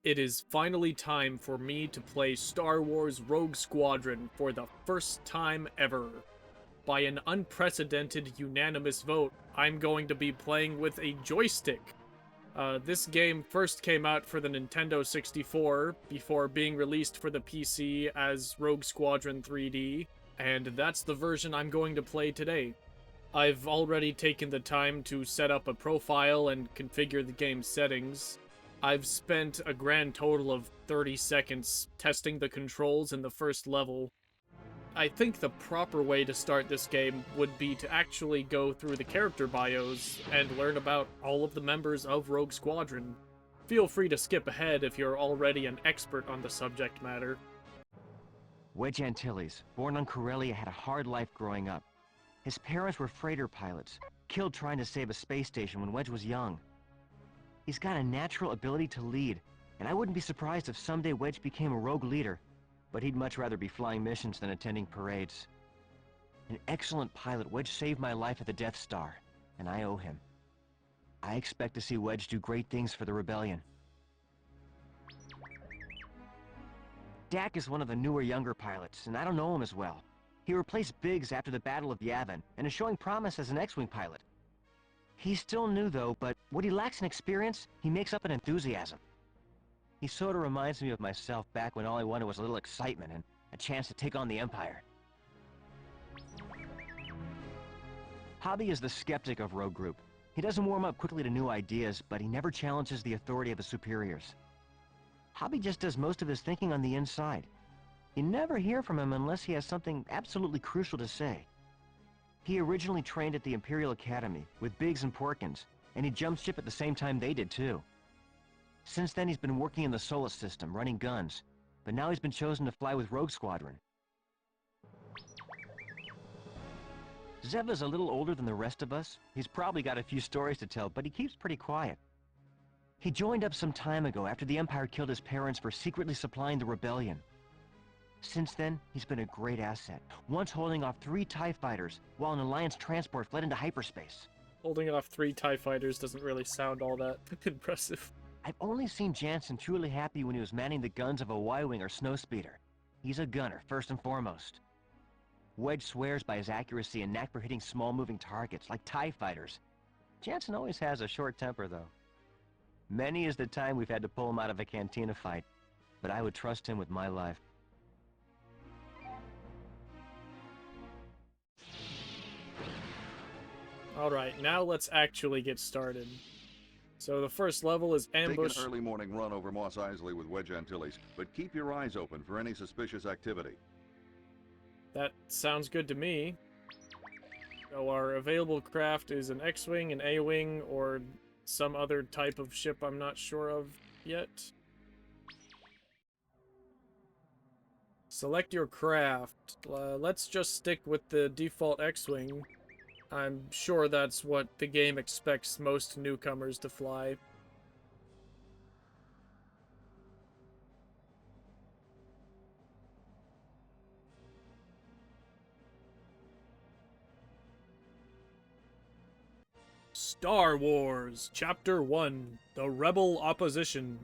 It is finally time for me to play Star Wars Rogue Squadron for the first time ever. By an unprecedented unanimous vote, I'm going to be playing with a joystick. This game first came out for the Nintendo 64 before being released for the PC as Rogue Squadron 3D, and that's the version I'm going to play today. I've already taken the time to set up a profile and configure the game's settings. I've spent a grand total of 30 seconds testing the controls in the first level. I think the proper way to start this game would be to actually go through the character bios and learn about all of the members of Rogue Squadron. Feel free to skip ahead if you're already an expert on the subject matter. Wedge Antilles, born on Corellia, had a hard life growing up. His parents were freighter pilots, killed trying to save a space station when Wedge was young. He's got a natural ability to lead, and I wouldn't be surprised if someday Wedge became a rogue leader, but he'd much rather be flying missions than attending parades. An excellent pilot, Wedge saved my life at the Death Star, and I owe him. I expect to see Wedge do great things for the Rebellion. Dak is one of the newer, younger pilots, and I don't know him as well. He replaced Biggs after the Battle of Yavin, and is showing promise as an X-Wing pilot. He's still new, though, but what he lacks in experience, he makes up in enthusiasm. He sort of reminds me of myself back when all I wanted was a little excitement and a chance to take on the Empire. Hobby is the skeptic of Rogue Group. He doesn't warm up quickly to new ideas, but he never challenges the authority of his superiors. Hobby just does most of his thinking on the inside. You never hear from him unless he has something absolutely crucial to say. He originally trained at the Imperial Academy with Biggs and Porkins, and he jumped ship at the same time they did too. Since then he's been working in the Solar System, running guns, but now he's been chosen to fly with Rogue Squadron. Zeva's a little older than the rest of us. He's probably got a few stories to tell, but he keeps pretty quiet. He joined up some time ago after the Empire killed his parents for secretly supplying the Rebellion. Since then, he's been a great asset, once holding off 3 TIE fighters while an Alliance transport fled into hyperspace. Holding off 3 TIE fighters doesn't really sound all that impressive. I've only seen Jansen truly happy when he was manning the guns of a Y-Wing or Snowspeeder. He's a gunner, first and foremost. Wedge swears by his accuracy and knack for hitting small-moving targets, like TIE fighters. Jansen always has a short temper, though. Many is the time we've had to pull him out of a cantina fight, but I would trust him with my life. Alright, now let's actually get started. So the first level is ambush. Take an early morning run over Mos Eisley with Wedge Antilles, but keep your eyes open for any suspicious activity. That sounds good to me. So our available craft is an X-Wing, an A-Wing, or some other type of ship I'm not sure of yet. Select your craft. Let's just stick with the default X-Wing. I'm sure that's what the game expects most newcomers to fly. Star Wars, Chapter 1, The Rebel Opposition.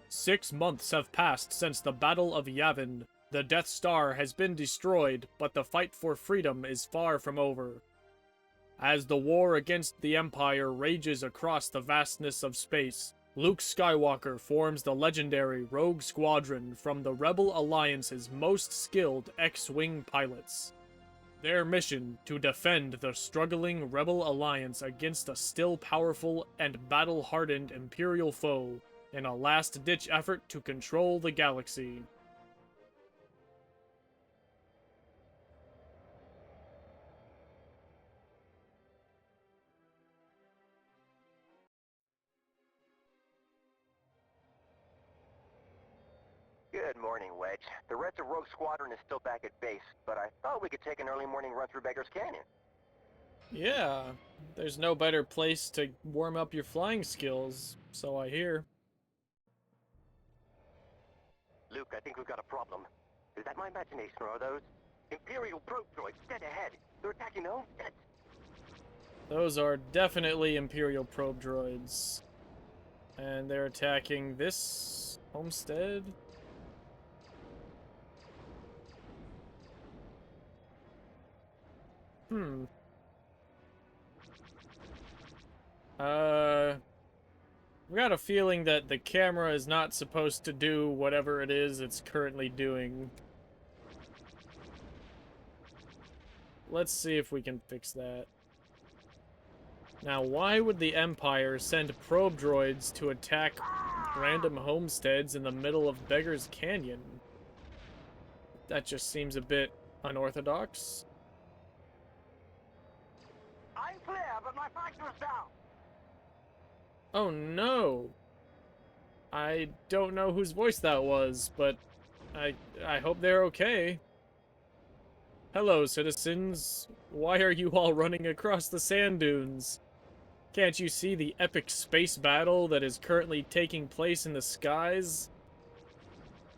6 months have passed since the Battle of Yavin. The Death Star has been destroyed, but the fight for freedom is far from over. As the war against the Empire rages across the vastness of space, Luke Skywalker forms the legendary Rogue Squadron from the Rebel Alliance's most skilled X-Wing pilots. Their mission, to defend the struggling Rebel Alliance against a still powerful and battle-hardened Imperial foe, in a last-ditch effort to control the galaxy. Good morning, Wedge. The rest of Rogue Squadron is still back at base, but I thought we could take an early morning run through Baker's Canyon. Yeah, there's no better place to warm up your flying skills, so I hear. Luke, I think we've got a problem. Is that my imagination, or are those Imperial probe droids dead ahead? They're attacking their own jets. Those are definitely Imperial probe droids. And they're attacking this homestead. We got a feeling that the camera is not supposed to do whatever it is it's currently doing. Let's see if we can fix that. Now, why would the Empire send probe droids to attack random homesteads in the middle of Beggar's Canyon? That just seems a bit unorthodox. I'm clear, but my factor's down. Oh no! I don't know whose voice that was, but I hope they're okay. Hello, citizens. Why are you all running across the sand dunes? Can't you see the epic space battle that is currently taking place in the skies?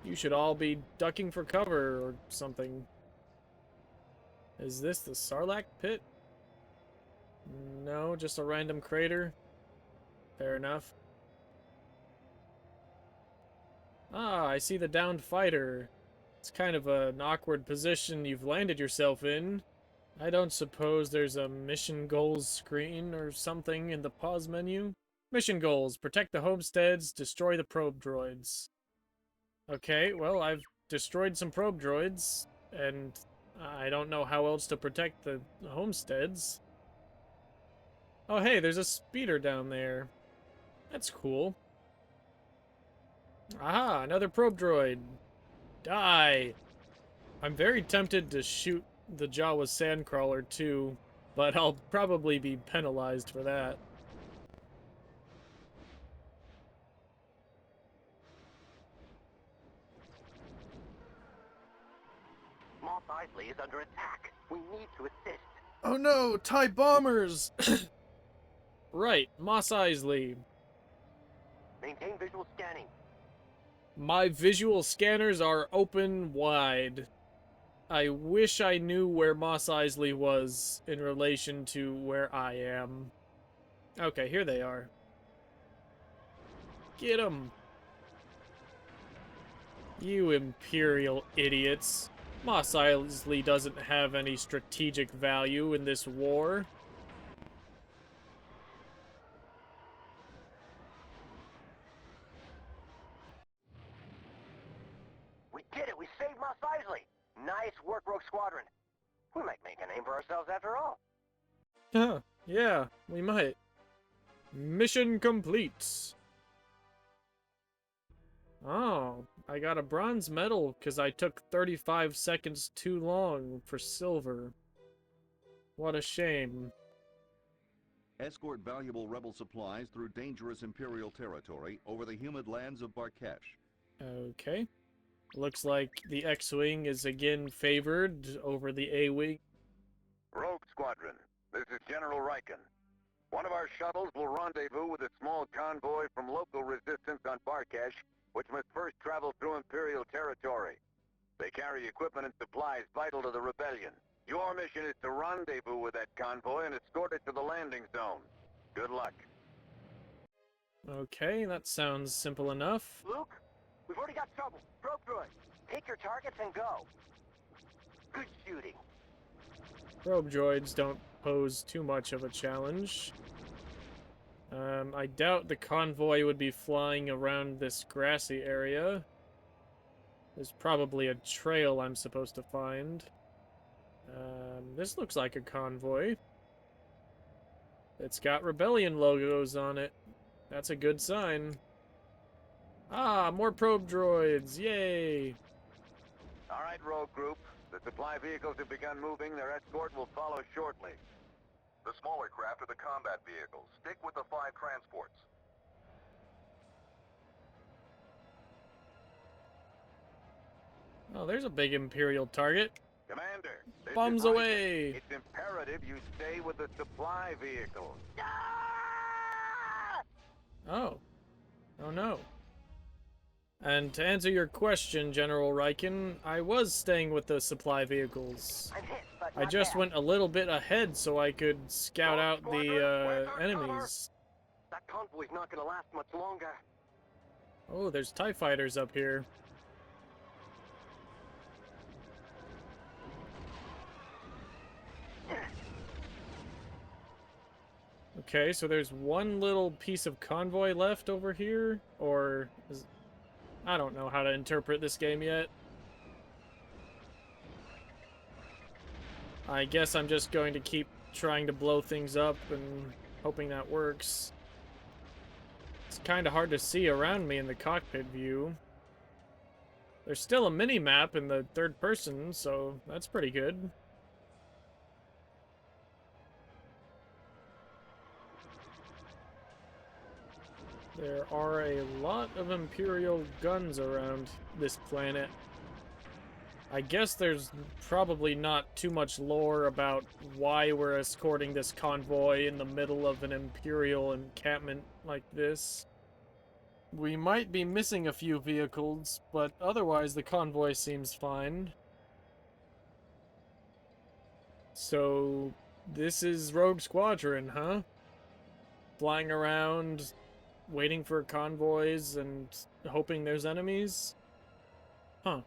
You should all be ducking for cover or something. Is this the Sarlacc pit? No, just a random crater. Fair enough. Ah, I see the downed fighter. It's kind of an awkward position you've landed yourself in. I don't suppose there's a mission goals screen or something in the pause menu? Mission goals: protect the homesteads, destroy the probe droids. Okay, well, I've destroyed some probe droids, and I don't know how else to protect the homesteads. Oh hey, there's a speeder down there. That's cool. Aha, another probe droid. Die! I'm very tempted to shoot the Jawa Sandcrawler too, but I'll probably be penalized for that. Moss Eisley is under attack. We need to assist. Oh no, TIE bombers! Right, Mos Eisley. Maintain visual scanning. My visual scanners are open wide. I wish I knew where Mos Eisley was in relation to where I am. Okay, here they are. Get 'em! You Imperial idiots. Mos Eisley doesn't have any strategic value in this war. We did it! We saved Moss Eisley! Nice work, Rogue Squadron. We might make a name for ourselves after all. Huh, yeah, we might. Mission complete. Oh, I got a bronze medal because I took 35 seconds too long for silver. What a shame. Escort valuable rebel supplies through dangerous Imperial territory over the humid lands of Barkesh. Okay. Looks like the X-Wing is again favored over the A-Wing. Rogue Squadron, this is General Riken. One of our shuttles will rendezvous with a small convoy from local resistance on Barkesh, which must first travel through Imperial territory. They carry equipment and supplies vital to the rebellion. Your mission is to rendezvous with that convoy and escort it to the landing zone. Good luck. Okay, that sounds simple enough. Luke, we've already got trouble. Probe droid, pick your targets and go. Good shooting. Probe droids don't pose too much of a challenge. I doubt the convoy would be flying around this grassy area. There's probably a trail I'm supposed to find. This looks like a convoy. It's got rebellion logos on it. That's a good sign. Ah, more probe droids! Yay! All right, Rogue Group. The supply vehicles have begun moving. Their escort will follow shortly. The smaller craft are the combat vehicles. Stick with the 5 transports. Oh, there's a big Imperial target. Commander, this Bombs is Riken. away! It's imperative you stay with the supply vehicles. Ah! Oh. Oh no. And to answer your question, General Riken, I was staying with the supply vehicles. I'm hit, but I not just bad. went a little bit ahead so I could scout out the enemies. That convoy's not gonna last much longer. Oh, there's TIE fighters up here. Okay, so there's one little piece of convoy left over here, or I don't know how to interpret this game yet. I guess I'm just going to keep trying to blow things up and hoping that works. It's kind of hard to see around me in the cockpit view. There's still a mini-map in the third person, so that's pretty good. There are a lot of Imperial guns around this planet. I guess there's probably not too much lore about why we're escorting this convoy in the middle of an Imperial encampment like this. We might be missing a few vehicles, but otherwise the convoy seems fine. So, this is Rogue Squadron, huh? Flying around, waiting for convoys and hoping there's enemies? Huh.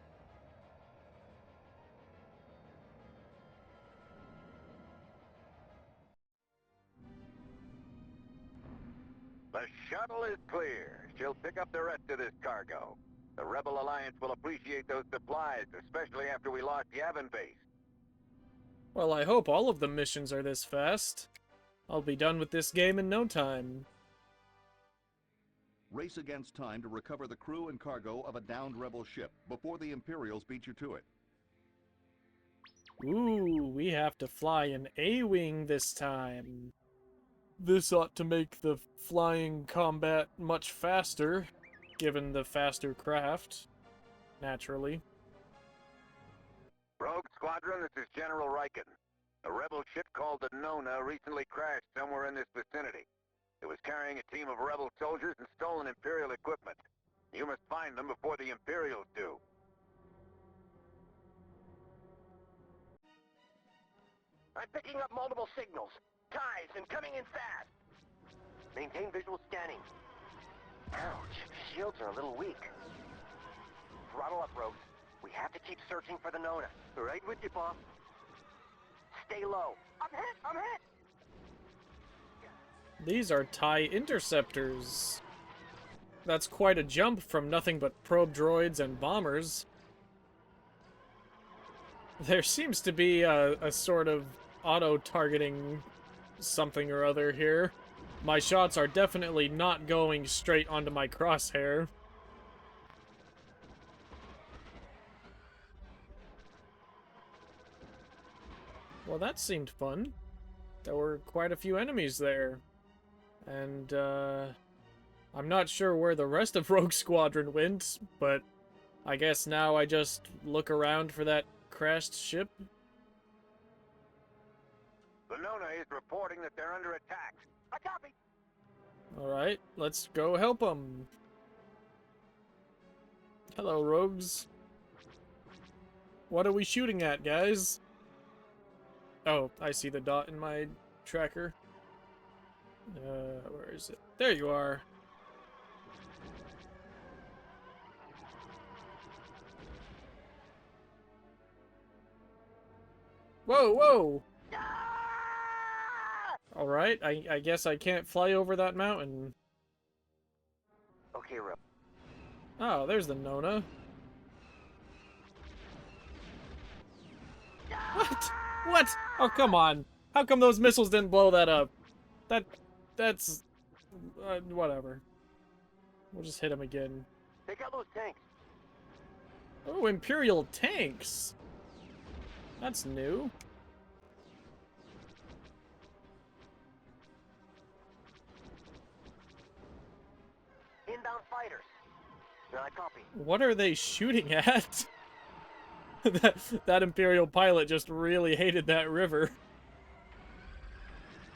The shuttle is clear. She'll pick up the rest of this cargo. The Rebel Alliance will appreciate those supplies, especially after we lost Yavin Base. Well, I hope all of the missions are this fast. I'll be done with this game in no time. Race against time to recover the crew and cargo of a downed rebel ship before the Imperials beat you to it. Ooh, we have to fly an A-wing this time. This ought to make the flying combat much faster, given the faster craft, naturally. Rogue Squadron, this is General Riken. A rebel ship called the Nona recently crashed somewhere in this vicinity. It was carrying a team of rebel soldiers and stolen Imperial equipment. You must find them before the Imperials do. I'm picking up multiple signals. Ties and coming in fast. Maintain visual scanning. Ouch, shields are a little weak. Throttle up, Rogue. We have to keep searching for the Nona. Right with you, boss. Stay low. I'm hit! I'm hit! These are TIE interceptors. That's quite a jump from nothing but probe droids and bombers. There seems to be a sort of auto-targeting something or other here. My shots are definitely not going straight onto my crosshair. Well, that seemed fun. There were quite a few enemies there. And, I'm not sure where the rest of Rogue Squadron went, but I guess now I just look around for that crashed ship. The Nona is reporting that they're under attack. I copy! Alright, let's go help them. Hello, rogues. What are we shooting at, guys? Oh, I see the dot in my tracker. Where is it? There you are. Whoa, whoa! Alright, I guess I can't fly over that mountain. Okay, Rogue. Oh, there's the Nona. What? What? Oh, come on. How come those missiles didn't blow that up? That's... whatever. We'll just hit him again. Take out those tanks. Oh, Imperial tanks! That's new. Inbound fighters. I copy. What are they shooting at? that Imperial pilot just really hated that river.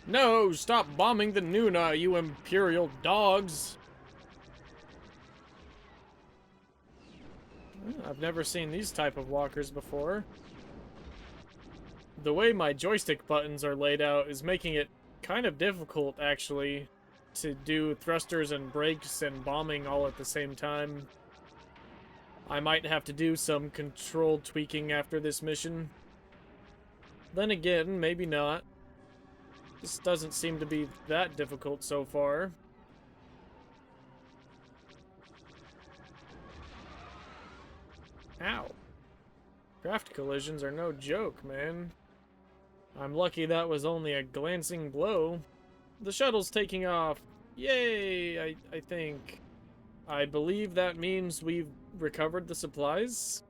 No, stop bombing the Nuna, you Imperial dogs! I've never seen these type of walkers before. The way my joystick buttons are laid out is making it kind of difficult, actually, to do thrusters and brakes and bombing all at the same time. I might have to do some control tweaking after this mission. Then again, maybe not. This doesn't seem to be that difficult so far. Ow. Craft collisions are no joke, man. I'm lucky that was only a glancing blow. The shuttle's taking off. Yay, I think. I believe that means we've recovered the supplies.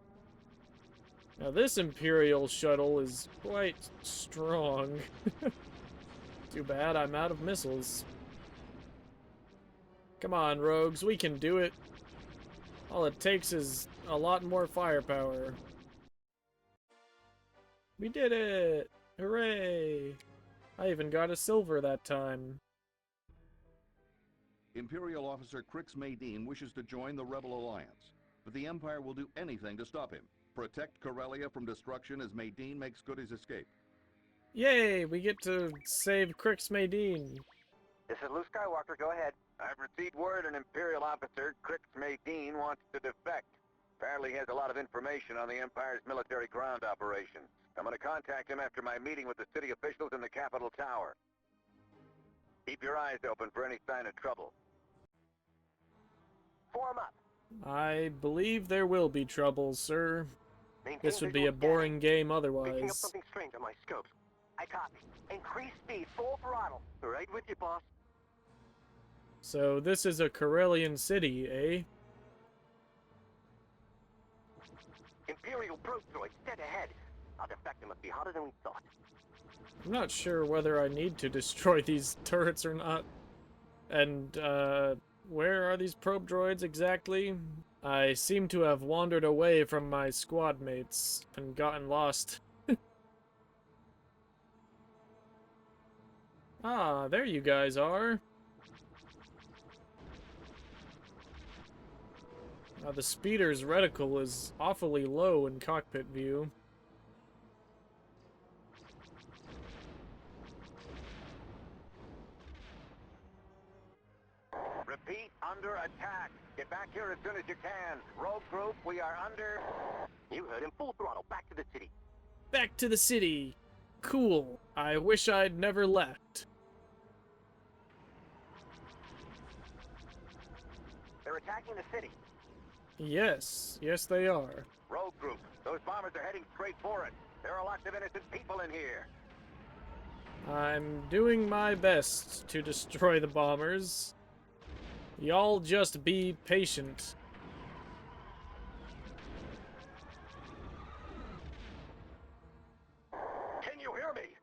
Now this Imperial shuttle is quite strong. Too bad I'm out of missiles. Come on, rogues, we can do it. All it takes is a lot more firepower. We did it! Hooray! I even got a silver that time. Imperial Officer Crix Maydeen wishes to join the Rebel Alliance, but the Empire will do anything to stop him. Protect Corellia from destruction as Maydeen makes good his escape. Yay! We get to save Crix Maydeen. This is Luke Skywalker, go ahead. I've received word an Imperial officer, Crix Maydeen, wants to defect. Apparently he has a lot of information on the Empire's military ground operations. I'm going to contact him after my meeting with the city officials in the Capitol Tower. Keep your eyes open for any sign of trouble. Form up. I believe there will be trouble, sir. Maintain This would be a visual boring game scanning. Picking up otherwise. something strange on my scopes. I copy. Increase speed, full throttle. Right with you, boss. So this is a Corellian city, eh? Imperial probe droid, dead ahead. Our defector must be hotter than we thought. I'm not sure whether I need to destroy these turrets or not. And, where are these probe droids exactly? I seem to have wandered away from my squad mates and gotten lost. Ah, there you guys are. The speeder's reticle is awfully low in cockpit view. Repeat, under attack. Get back here as soon as you can. Rogue Group, we are under... You heard him, full throttle, back to the city. Back to the city. Cool. I wish I'd never left. They're attacking the city. Yes, yes they are. Rogue Group, those bombers are heading straight for it. There are lots of innocent people in here. I'm doing my best to destroy the bombers. Y'all just be patient. Can you hear me?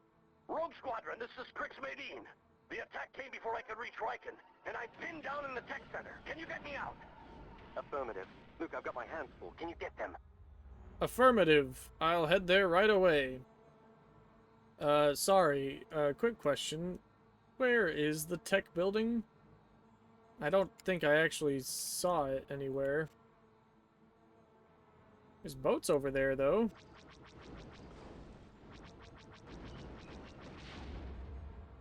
Rogue Squadron, this is Crix Maydeen. The attack came before I could reach Riken, and I'm pinned down in the tech center. Can you get me out? Affirmative. Luke, I've got my hands full. Can you get them? Affirmative. I'll head there right away. Sorry, quick question. Where is the tech building? I don't think I actually saw it anywhere. There's boats over there, though.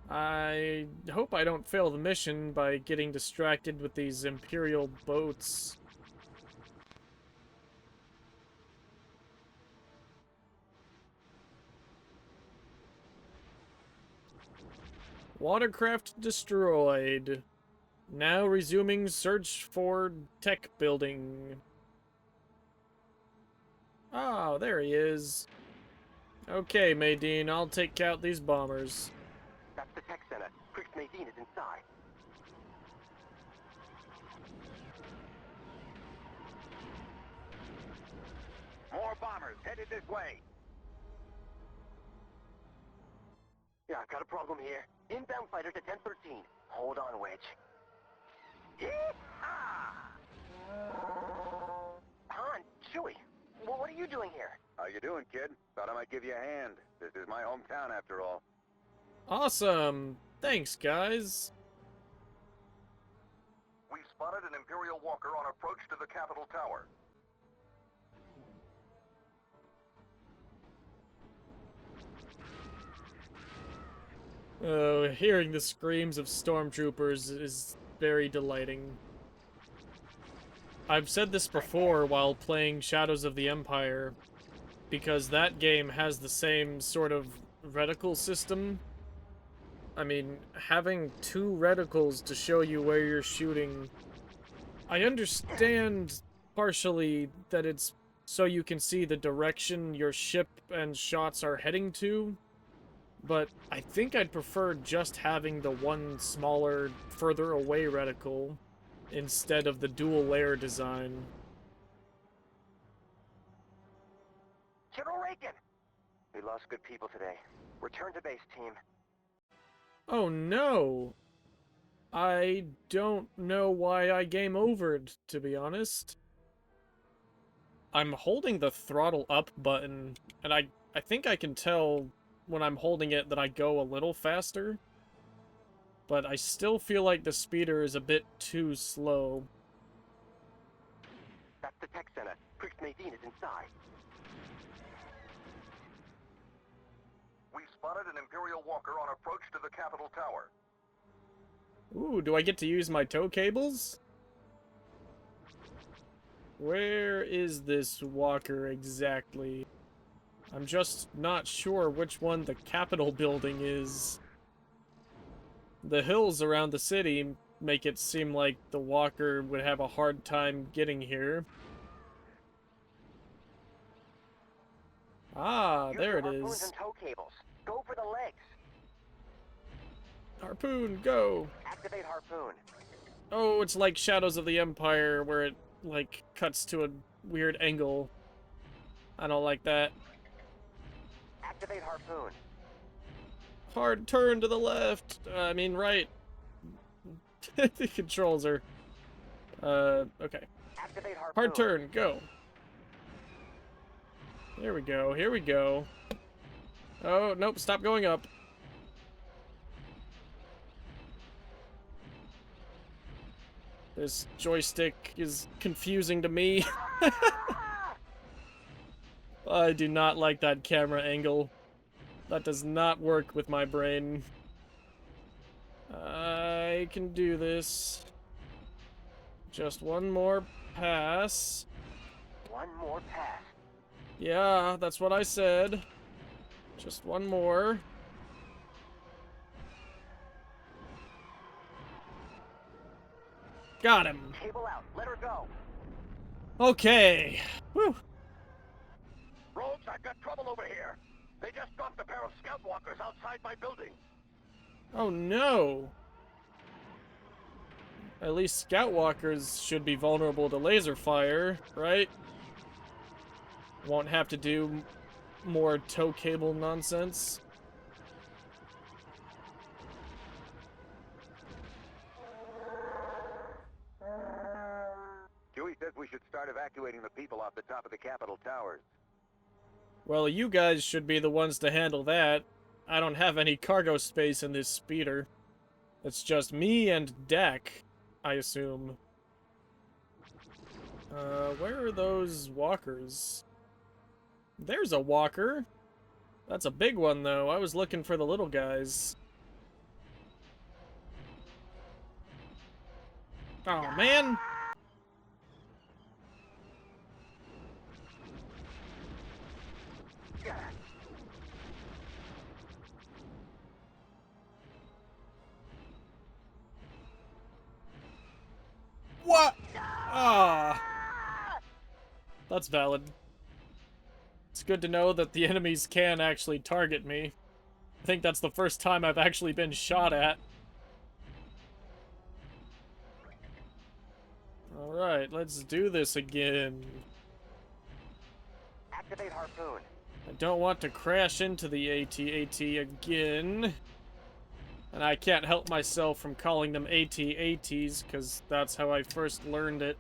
I hope I don't fail the mission by getting distracted with these Imperial boats. Watercraft destroyed. Now resuming search for tech building. Oh, there he is. Okay, Maydeen, I'll take out these bombers. That's the tech center. Crix Maydeen is inside. More bombers headed this way. Yeah, I've got a problem here. Inbound fighters at 1013. Hold on, Wedge. Yee-haw! Han, Chewie, well, what are you doing here? How you doing, kid? Thought I might give you a hand. This is my hometown, after all. Awesome. Thanks, guys. We've spotted an Imperial walker on approach to the Capitol Tower. Hearing the screams of stormtroopers is very delighting. I've said this before while playing Shadows of the Empire, because that game has the same sort of reticle system. I mean, having two reticles to show you where you're shooting, I understand partially that it's so you can see the direction your ship and shots are heading to, but I think I'd prefer just having the one smaller, further away reticle instead of the dual layer design. General Reagan! We lost good people today. Return to base, team. Oh no! I don't know why I game overed, to be honest. I'm holding the throttle up button, and I think I can tell when I'm holding it that I go a little faster. But I still feel like the speeder is a bit too slow. That's the tech center. Crix Nadine is inside. We spotted an Imperial walker on approach to the Capitol Tower. Ooh, do I get to use my tow cables? Where is this walker exactly? I'm just not sure which one the Capitol building is. The hills around the city make it seem like the walker would have a hard time getting here. Ah, there it harpoons is. and tow cables. Go for the legs. Harpoon, go! Activate harpoon. Oh, it's like Shadows of the Empire, where it, like, cuts to a weird angle. I don't like that. Activate harpoon. Hard turn to the left! I mean, right. The controls are... okay. Activate harpoon. Hard turn, go! Here we go, here we go. Oh, nope, stop going up. This joystick is confusing to me. I do not like that camera angle. That does not work with my brain. I can do this. Just one more pass. One more pass. Yeah, that's what I said. Just one more. Got him. Cable out. Let her go. Okay. Whew. Rogues, I've got trouble over here. They just dropped a pair of scout walkers outside my building. Oh no. At least scout walkers should be vulnerable to laser fire, right? Won't have to do more tow cable nonsense. Chewie says we should start evacuating the people off the top of the Capitol towers. Well, you guys should be the ones to handle that. I don't have any cargo space in this speeder. It's just me and Dak, I assume. Where are those walkers? There's a walker. That's a big one, though. I was looking for the little guys. Oh, man. What? Ah. That's valid. It's good to know that the enemies can actually target me. I think that's the first time I've actually been shot at. Alright, let's do this again. Activate harpoon. I don't want to crash into the AT-AT again. And I can't help myself from calling them AT-ATs, because that's how I first learned it.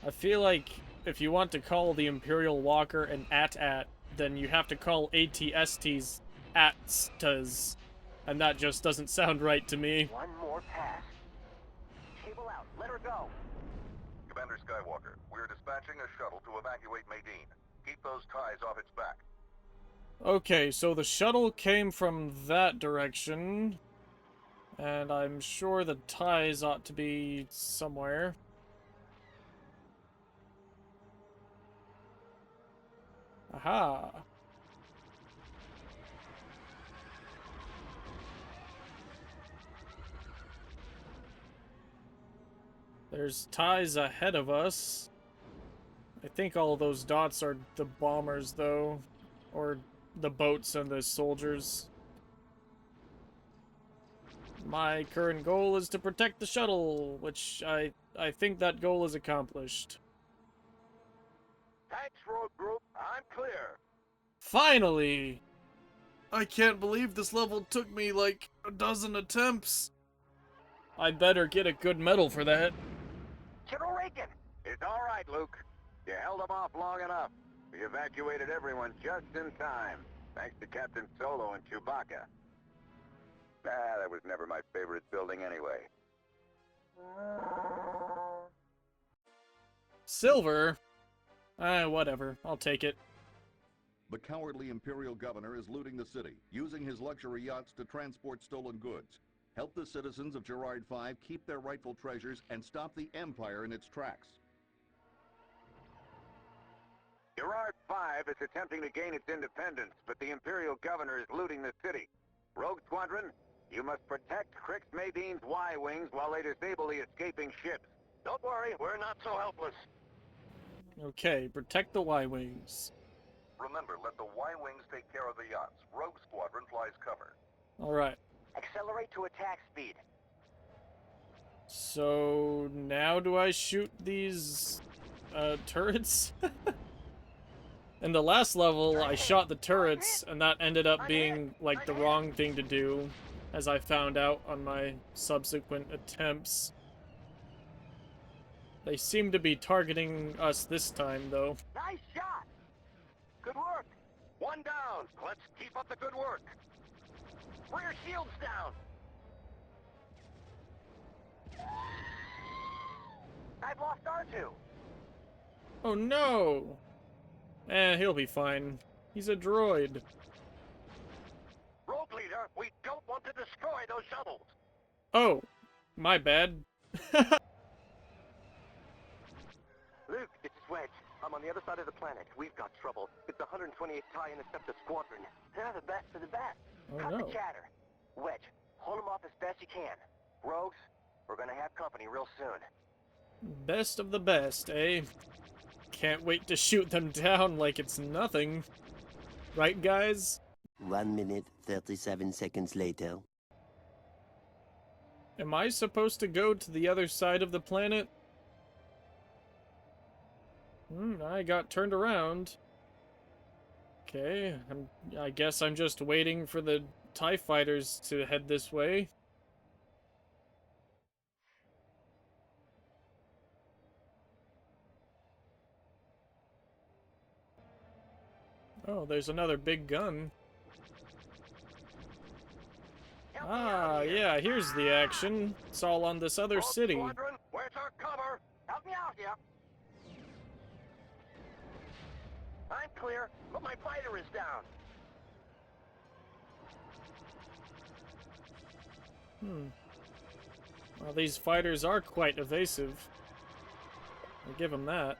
I feel like if you want to call the Imperial Walker an AT-AT, then you have to call AT-STs AT-STs. And that just doesn't sound right to me. One more pass. Cable out. Let her go. Commander Skywalker, we're dispatching a shuttle to evacuate Madine. Keep those ties off its back. Okay, so the shuttle came from that direction. And I'm sure the ties ought to be somewhere. Aha! There's ties ahead of us. I think all those dots are the bombers, though. Or the boats and the soldiers. My current goal is to protect the shuttle, which I think that goal is accomplished. Thanks, Rogue Group. I'm clear. Finally! I can't believe this level took me like a dozen attempts. I'd better get a good medal for that. General Reagan! It's all right, Luke. You held them off long enough. We evacuated everyone just in time, thanks to Captain Solo and Chewbacca. That was never my favorite building anyway. Silver? Whatever. I'll take it. The cowardly Imperial governor is looting the city, using his luxury yachts to transport stolen goods. Help the citizens of Gerard 5 keep their rightful treasures and stop the Empire in its tracks. Gerard 5 is attempting to gain its independence, but the Imperial governor is looting the city. Rogue Squadron, you must protect Crix Madine's Y-Wings while they disable the escaping ships. Don't worry, we're not so helpless. Okay, protect the Y-Wings. Remember, let the Y-Wings take care of the yachts. Rogue Squadron flies cover. Alright. Accelerate to attack speed. So, now do I shoot these, turrets? In the last level, I shot the turrets, and that ended up being, like, the wrong thing to do, as I found out on my subsequent attempts. They seem to be targeting us this time, though. Nice shot! Good work! One down. Let's keep up the good work. Rear shield's down. I've lost R2. Oh no! He'll be fine. He's a droid. Rogue Leader, we don't want to destroy those shuttles. Oh, my bad. Luke, this is Wedge. I'm on the other side of the planet. We've got trouble. It's the 128th TIE Interceptor Squadron. They're the best of the best. Oh, Cut no. the chatter. Wedge, hold them off as best you can. Rogues, we're gonna have company real soon. Best of the best, eh? Can't wait to shoot them down like it's nothing. Right, guys? 1 minute, 37 seconds later. Am I supposed to go to the other side of the planet? I got turned around. Okay, I guess I'm just waiting for the TIE fighters to head this way. Oh, there's another big gun. Help me out here. Yeah, here's the action. It's all on this other Rogue city. Squadron, where's our cover? Help me out here. I'm clear, but my fighter is down. Well, these fighters are quite evasive. I'll give them that.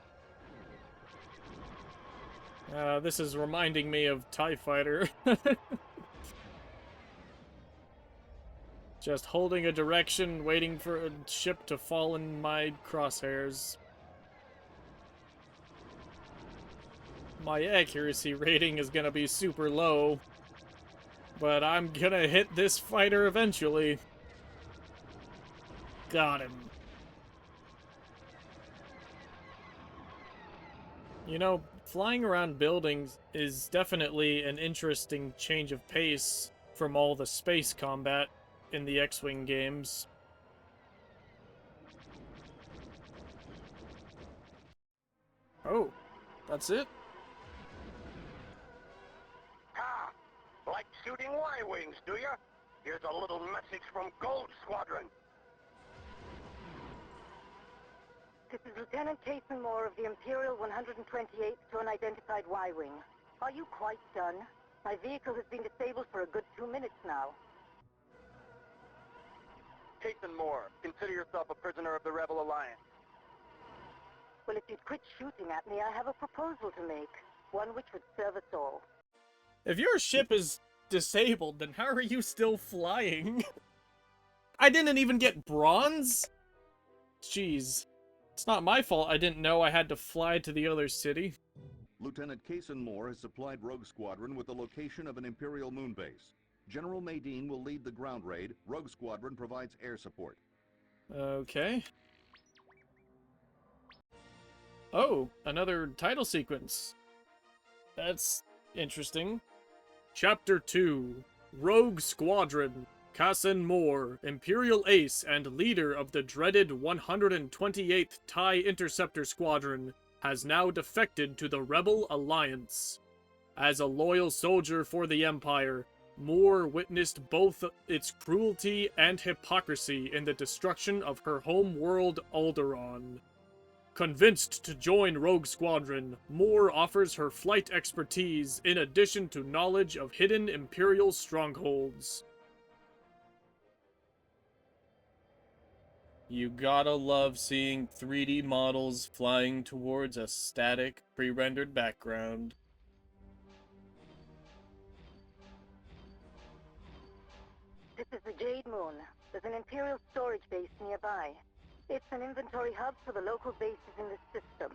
This is reminding me of TIE Fighter. Just holding a direction, waiting for a ship to fall in my crosshairs. My accuracy rating is gonna be super low, but I'm gonna hit this fighter eventually. Got him. You know, flying around buildings is definitely an interesting change of pace from all the space combat in the X-Wing games. Oh, that's it? Ah, like shooting Y-Wings, do you? Here's a little message from Gold Squadron. This is Lieutenant Jason Moore of the Imperial 128th to unidentified Y-Wing. Are you quite done? My vehicle has been disabled for a good 2 minutes now. Jason Moore, consider yourself a prisoner of the Rebel Alliance. Well, if you'd quit shooting at me, I have a proposal to make. One which would serve us all. If your ship is disabled, then how are you still flying? I didn't even get bronze? Jeez. It's not my fault I didn't know I had to fly to the other city. Lieutenant Kason Moore has supplied Rogue Squadron with the location of an Imperial moon base. General Madine will lead the ground raid. Rogue Squadron provides air support. Okay. Oh, another title sequence. That's interesting. Chapter 2. Rogue Squadron. Kason Moore, Imperial Ace and leader of the dreaded 128th TIE Interceptor Squadron, has now defected to the Rebel Alliance. As a loyal soldier for the Empire, Moore witnessed both its cruelty and hypocrisy in the destruction of her home world Alderaan. Convinced to join Rogue Squadron, Moore offers her flight expertise in addition to knowledge of hidden Imperial strongholds. You gotta love seeing 3D models flying towards a static, pre-rendered background. This is the Jade Moon. There's an Imperial storage base nearby. It's an inventory hub for the local bases in the system.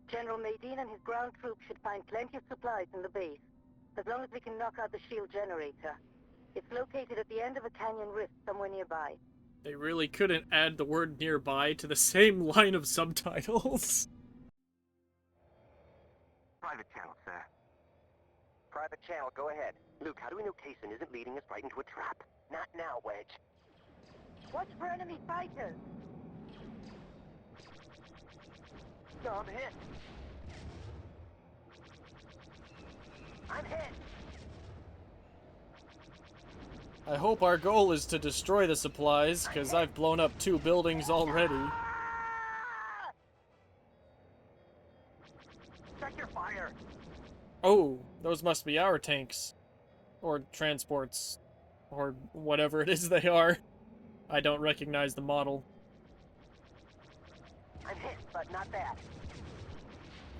General Madine and his ground troops should find plenty of supplies in the base, as long as we can knock out the shield generator. It's located at the end of a canyon rift somewhere nearby. They really couldn't add the word nearby to the same line of subtitles. Private channel, sir. Private channel, go ahead. Luke, how do we know Kason isn't leading us right into a trap? Not now, Wedge. Watch for enemy fighters! No, I'm hit. I'm hit. I hope our goal is to destroy the supplies, because I've blown up 2 buildings already. Check your fire. Oh, those must be our tanks. Or transports. Or whatever it is they are. I don't recognize the model. I'm hit, but not bad.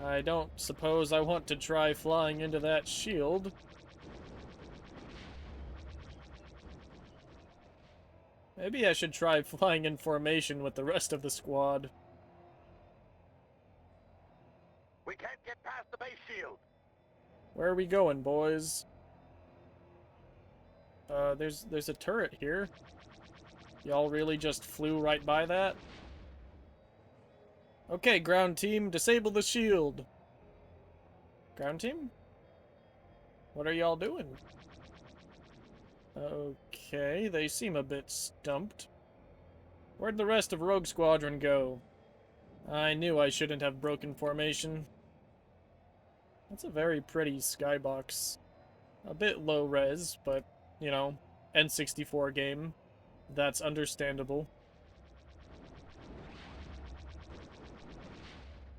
I don't suppose I want to try flying into that shield. Maybe I should try flying in formation with the rest of the squad. We can't get past the base shield. Where are we going, boys? There's a turret here. Y'all really just flew right by that? Okay, ground team, disable the shield. Ground team? What are y'all doing? Okay, they seem a bit stumped. Where'd the rest of Rogue Squadron go? I knew I shouldn't have broken formation. That's a very pretty skybox. A bit low res, but, you know, N64 game. That's understandable.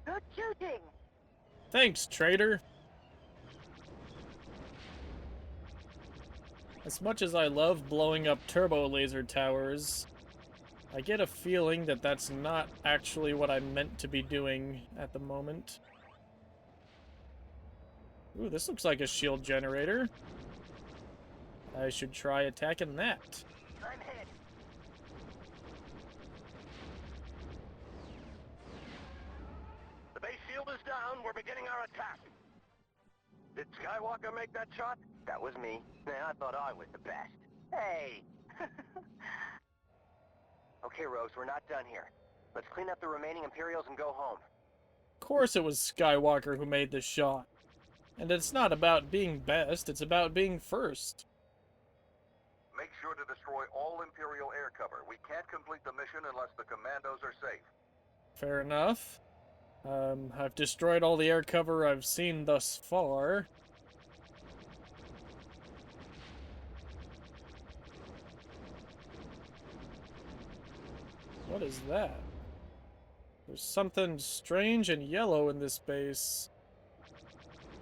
Good shooting! Thanks, traitor! As much as I love blowing up turbo laser towers, I get a feeling that that's not actually what I'm meant to be doing at the moment. Ooh, this looks like a shield generator. I should try attacking that. I'm hit. The base shield is down. We're beginning our attack. Did Skywalker make that shot? That was me. Yeah, I thought I was the best. Hey! Okay, Rogues, we're not done here. Let's clean up the remaining Imperials and go home. Of course it was Skywalker who made this shot. And it's not about being best, it's about being first. Make sure to destroy all Imperial air cover. We can't complete the mission unless the commandos are safe. Fair enough. I've destroyed all the air cover I've seen thus far. What is that? There's something strange and yellow in this base.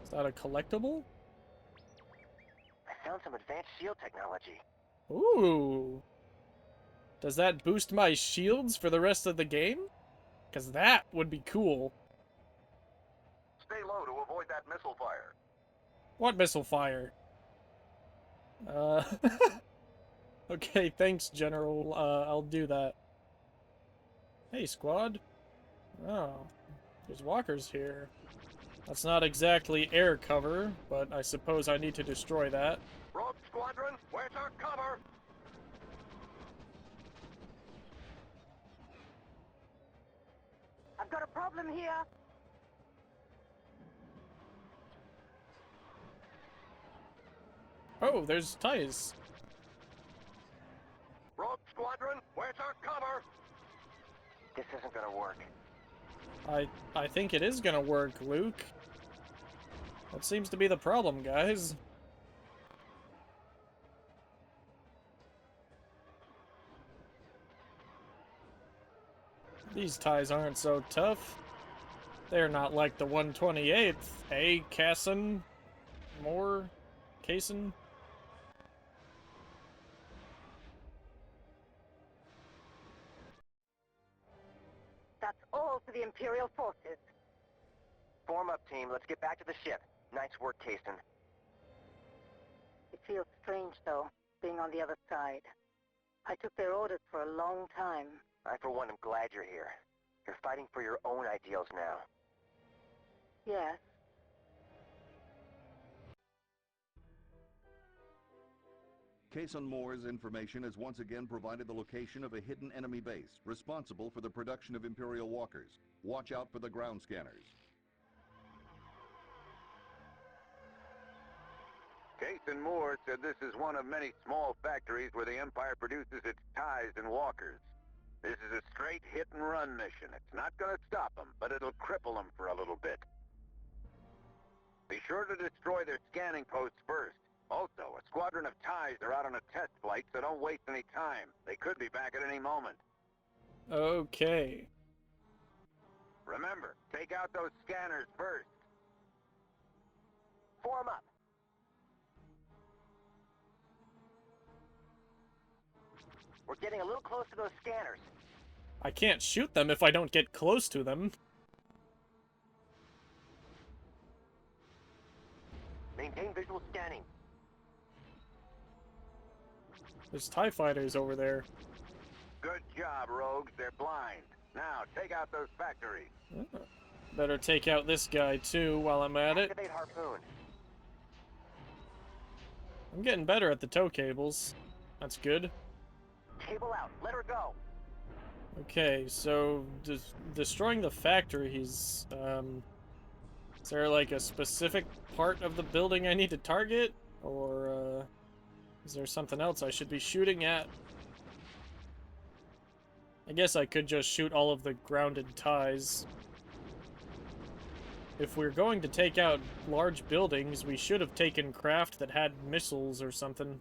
Is that a collectible? I found some advanced shield technology. Ooh. Does that boost my shields for the rest of the game? Because that would be cool. Stay low to avoid that missile fire. What missile fire? Okay, thanks, General. I'll do that. Hey, squad. Oh, there's walkers here. That's not exactly air cover, but I suppose I need to destroy that. Rogue Squadron, where's our cover? I've got a problem here. Oh, there's ties. Rogue Squadron, where's our cover? This isn't gonna work. I think it is gonna work, Luke. That seems to be the problem, guys. These ties aren't so tough. They're not like the 128th, eh, Casson? More? Cason? That's all for the Imperial forces. Form up, team. Let's get back to the ship. Nice work, Kason. It feels strange, though, being on the other side. I took their orders for a long time. I, for one, am glad you're here. You're fighting for your own ideals now. Yes. Cason Moore's information has once again provided the location of a hidden enemy base, responsible for the production of Imperial walkers. Watch out for the ground scanners. Kason Moore said this is one of many small factories where the Empire produces its ties and walkers. This is a straight hit-and-run mission. It's not going to stop them, but it'll cripple them for a little bit. Be sure to destroy their scanning posts first. Also, a squadron of ties are out on a test flight, so don't waste any time. They could be back at any moment. Okay. Remember, take out those scanners first. Form up. We're getting a little close to those scanners. I can't shoot them if I don't get close to them. Maintain visual scanning. There's TIE fighters over there. Good job, rogues. They're blind. Now, take out those factories. Better take out this guy too while I'm at it. Activate harpoon. I'm getting better at the tow cables. That's good. Cable out. Let her go. Okay, so destroying the factories, is there like a specific part of the building I need to target? Or, is there something else I should be shooting at? I guess I could just shoot all of the grounded ties. If we're going to take out large buildings, we should have taken craft that had missiles or something.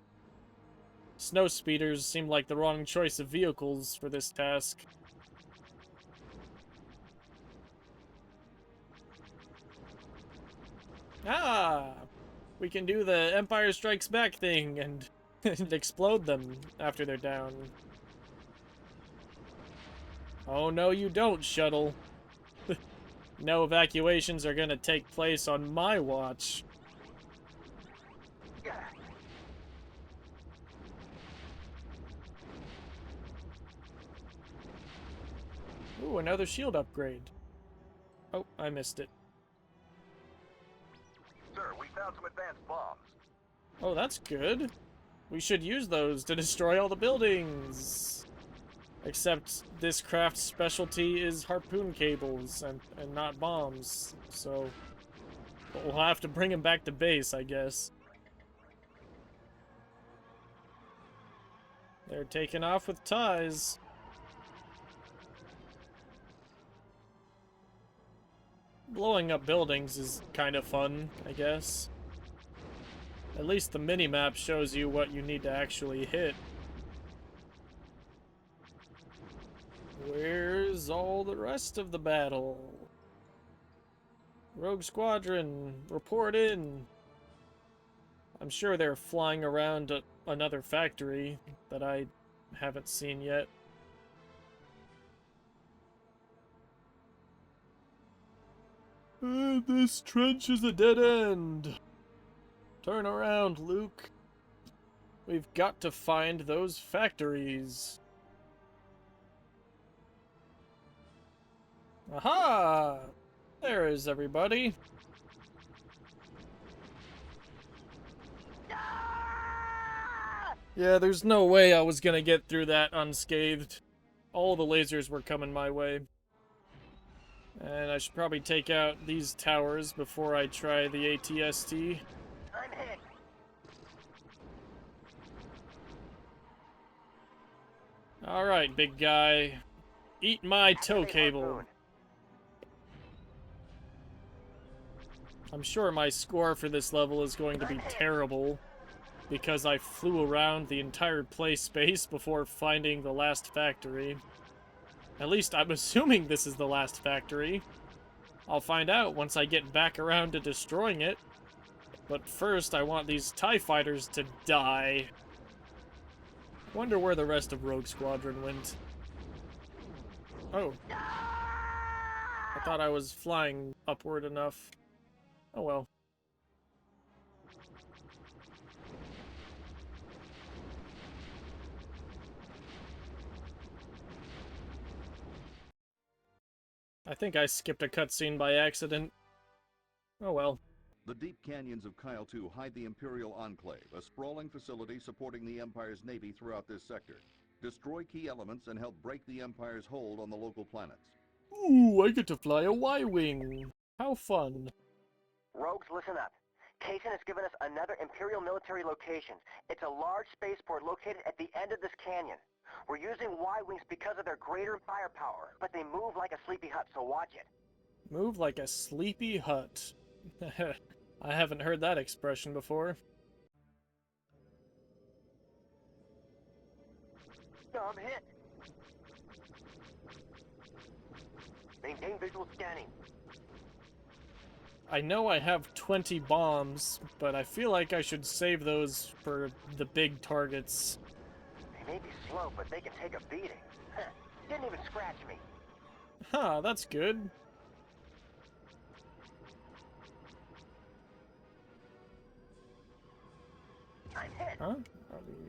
Snow speeders seem like the wrong choice of vehicles for this task. Ah! We can do the Empire Strikes Back thing and, and explode them after they're down. Oh no you don't, Shuttle. No evacuations are gonna take place on my watch. Ooh, another shield upgrade. Oh, I missed it. Sir, we found some advanced bombs. Oh, that's good. We should use those to destroy all the buildings. Except this craft's specialty is harpoon cables and not bombs. So we'll have to bring him back to base, I guess. They're taking off with ties. Blowing up buildings is kind of fun, I guess. At least the minimap shows you what you need to actually hit. Where's Where's all the rest of the battle? Rogue Squadron, report in. I'm sure they're flying around another factory that I haven't seen yet. This trench is a dead end. Turn around, Luke. We've got to find those factories. Aha! There is everybody. Yeah, there's no way I was gonna get through that unscathed. All the lasers were coming my way. And I should probably take out these towers before I try the ATST. I'm hit. Alright, big guy. Eat my tow Activate cable. harpoon. I'm sure my score for this level is going to be terrible, because I flew around the entire play space before finding the last factory. At least I'm assuming this is the last factory. I'll find out once I get back around to destroying it. But first, I want these TIE fighters to die. Wonder where the rest of Rogue Squadron went. Oh. I thought I was flying upward enough. Oh well. I think I skipped a cutscene by accident. Oh well. The deep canyons of Kyle 2 hide the Imperial Enclave, a sprawling facility supporting the Empire's navy throughout this sector. Destroy key elements and help break the Empire's hold on the local planets. Ooh, I get to fly a Y-Wing. How fun. Rogues, listen up. Kaysen has given us another Imperial military location. It's a large spaceport located at the end of this canyon. We're using Y-Wings because of their greater firepower, but they move like a sleepy hut, so watch it. Move like a sleepy hut. I haven't heard that expression before. No, I'm hit. Maintain visual scanning. I know I have 20 bombs, but I feel like I should save those for the big targets. They may be slow, but they can take a beating. Huh. Didn't even scratch me. Huh, that's good. I'm hit. Huh?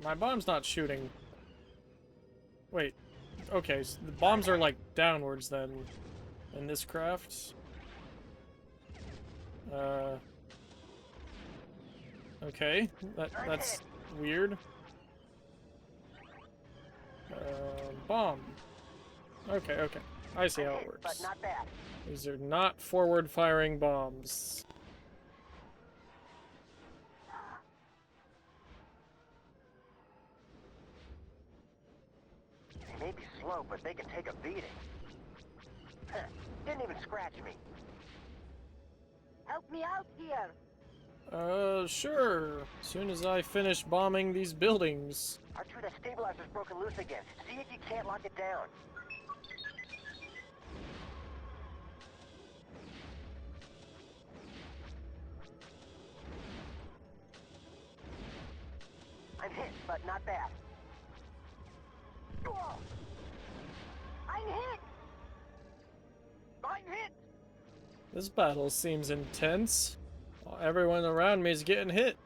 My bomb's not shooting. Wait. Okay, so the bombs are like downwards then in this craft. Okay, that's weird. Bomb. Okay, I see how it works. But not bad. These are not forward-firing bombs. They may be slow, but they can take a beating. Huh. Didn't even scratch me. Help me out here! Sure. As soon as I finish bombing these buildings. Our Truda stabilizer's broken loose again. See if you can't lock it down. I'm hit, but not bad. I'm hit! I'm hit! This battle seems intense. Everyone around me is getting hit.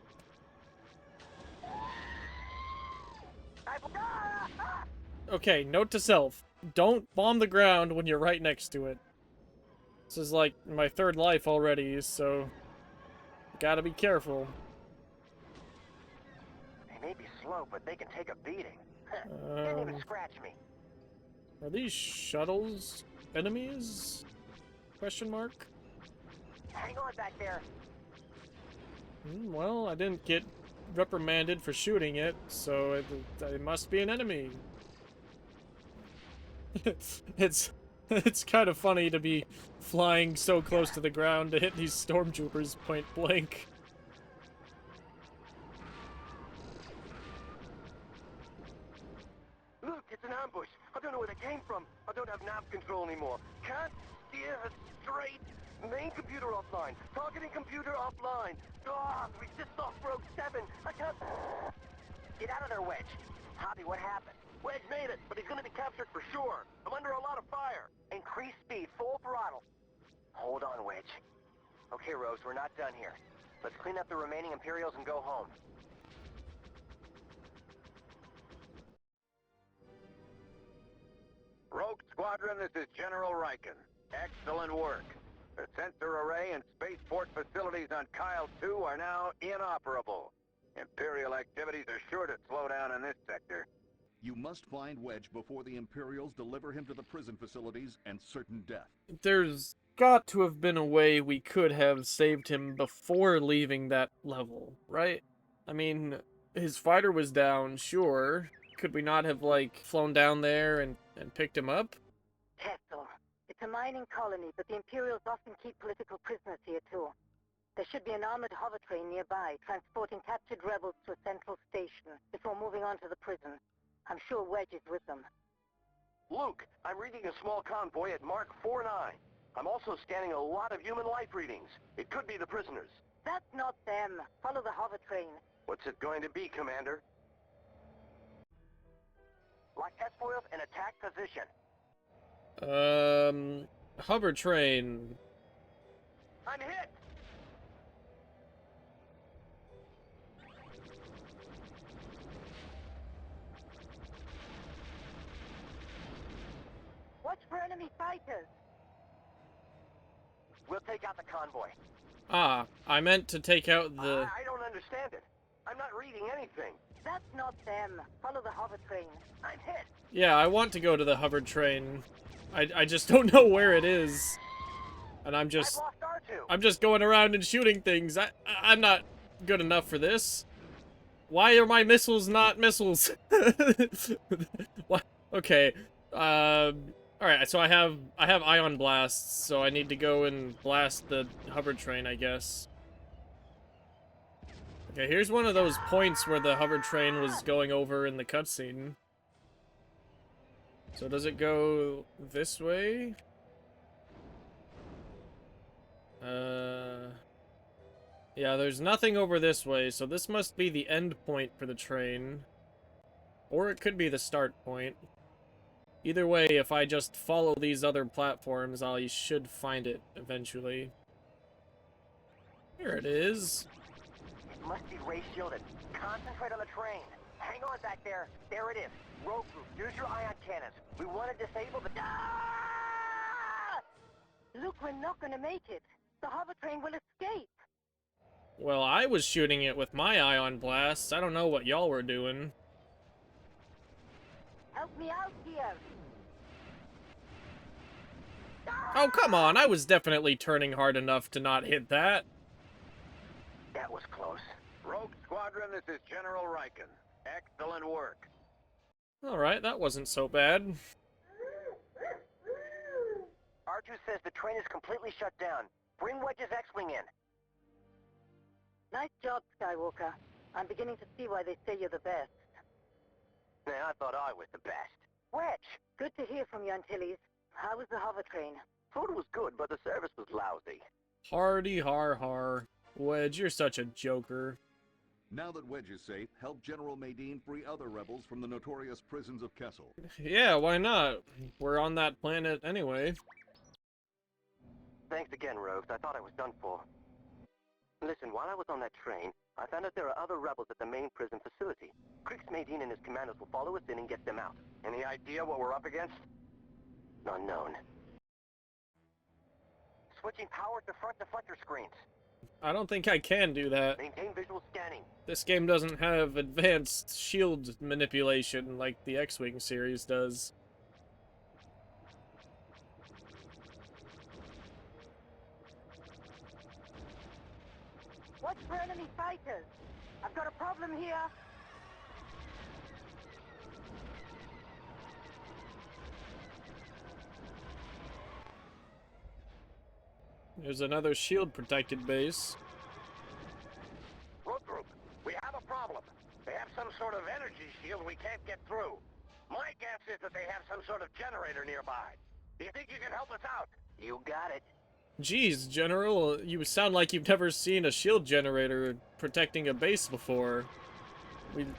Okay, note to self. Don't bomb the ground when you're right next to it. This is like my third life already, so gotta be careful. They may be slow, but they can take a beating. Didn't even scratch me. Are these shuttles enemies? Question mark? Hang on back there. Well, I didn't get reprimanded for shooting it, so it must be an enemy. It's kind of funny to be flying so close to the ground to hit these stormtroopers point blank. Luke, it's an ambush. I don't know where they came from. I don't have nav control anymore. Can't steer straight. Main computer offline. Targeting computer offline. We just lost Rogue 7. I can't... Get out of there, Wedge. Hobby, what happened? Wedge made it, but he's gonna be captured for sure. I'm under a lot of fire. Increase speed, full throttle. Hold on, Wedge. Okay, Rose, we're not done here. Let's clean up the remaining Imperials and go home. Rogue Squadron, this is General Riken. Excellent work. The sensor array and spaceport facilities on Kyle 2 are now inoperable. Imperial activities are sure to slow down in this sector. You must find Wedge before the Imperials deliver him to the prison facilities and certain death. There's got to have been a way we could have saved him before leaving that level, right? I mean, his fighter was down, sure. Could we not have, like, flown down there and picked him up? Kessel. It's a mining colony, but the Imperials often keep political prisoners here, too. There should be an armored hover train nearby, transporting captured rebels to a central station before moving on to the prison. I'm sure Wedge is with them. Luke, I'm reading a small convoy at Mark 49. I'm also scanning a lot of human life readings. It could be the prisoners. That's not them. Follow the hover train. What's it going to be, Commander? Lock S-foils in attack position. Hover train. I'm hit! Watch for enemy fighters. We'll take out the convoy. Ah, I meant to take out the... I don't understand it. I'm not reading anything. That's not them. Follow the hover train. I'm hit. Yeah, I want to go to the hovered train. I just don't know where it is. And I'm I've just... lost R2. I'm just going around and shooting things. I'm not good enough for this. Why are my missiles not missiles? What? Okay. Alright, so I have ion blasts, so I need to go and blast the hover train, I guess. Okay, here's one of those points where the hover train was going over in the cutscene. So does it go this way? Yeah, there's nothing over this way, so this must be the end point for the train. Or it could be the start point. Either way, if I just follow these other platforms, I should find it eventually. Here it is. It must be ray shielded. Concentrate on the train. Hang on back there. There it is. Rogue group, use your ion cannons. We want to disable the... Ah! Luke, we're not gonna make it. The hover train will escape. Well, I was shooting it with my ion blasts. I don't know what y'all were doing. Help me out here. Oh, come on. I was definitely turning hard enough to not hit that. That was close. Rogue Squadron, this is General Riken. Excellent work. Alright, that wasn't so bad. R2 says the train is completely shut down. Bring Wedge's X-Wing in. Nice job, Skywalker. I'm beginning to see why they say you're the best. I thought I was the best. Wedge! Good to hear from you, Antilles. How was the hover train? Food was good, but the service was lousy. Hardy har har. Wedge, you're such a joker. Now that Wedge is safe, help General Madine free other rebels from the notorious prisons of Kessel. Yeah, why not? We're on that planet anyway. Thanks again, Rogues. I thought I was done for. Listen, while I was on that train, I found out there are other rebels at the main prison facility. Crix Madine and his commandos will follow us in and get them out. Any idea what we're up against? Unknown. Switching power to front deflector screens. I don't think I can do that. Maintain visual scanning. This game doesn't have advanced shield manipulation like the X-Wing series does. Watch for enemy fighters. I've got a problem here. There's another shield-protected base. Rogue group, we have a problem. They have some sort of energy shield we can't get through. My guess is that they have some sort of generator nearby. Do you think you can help us out? You got it. Geez, General, you sound like you've never seen a shield generator protecting a base before.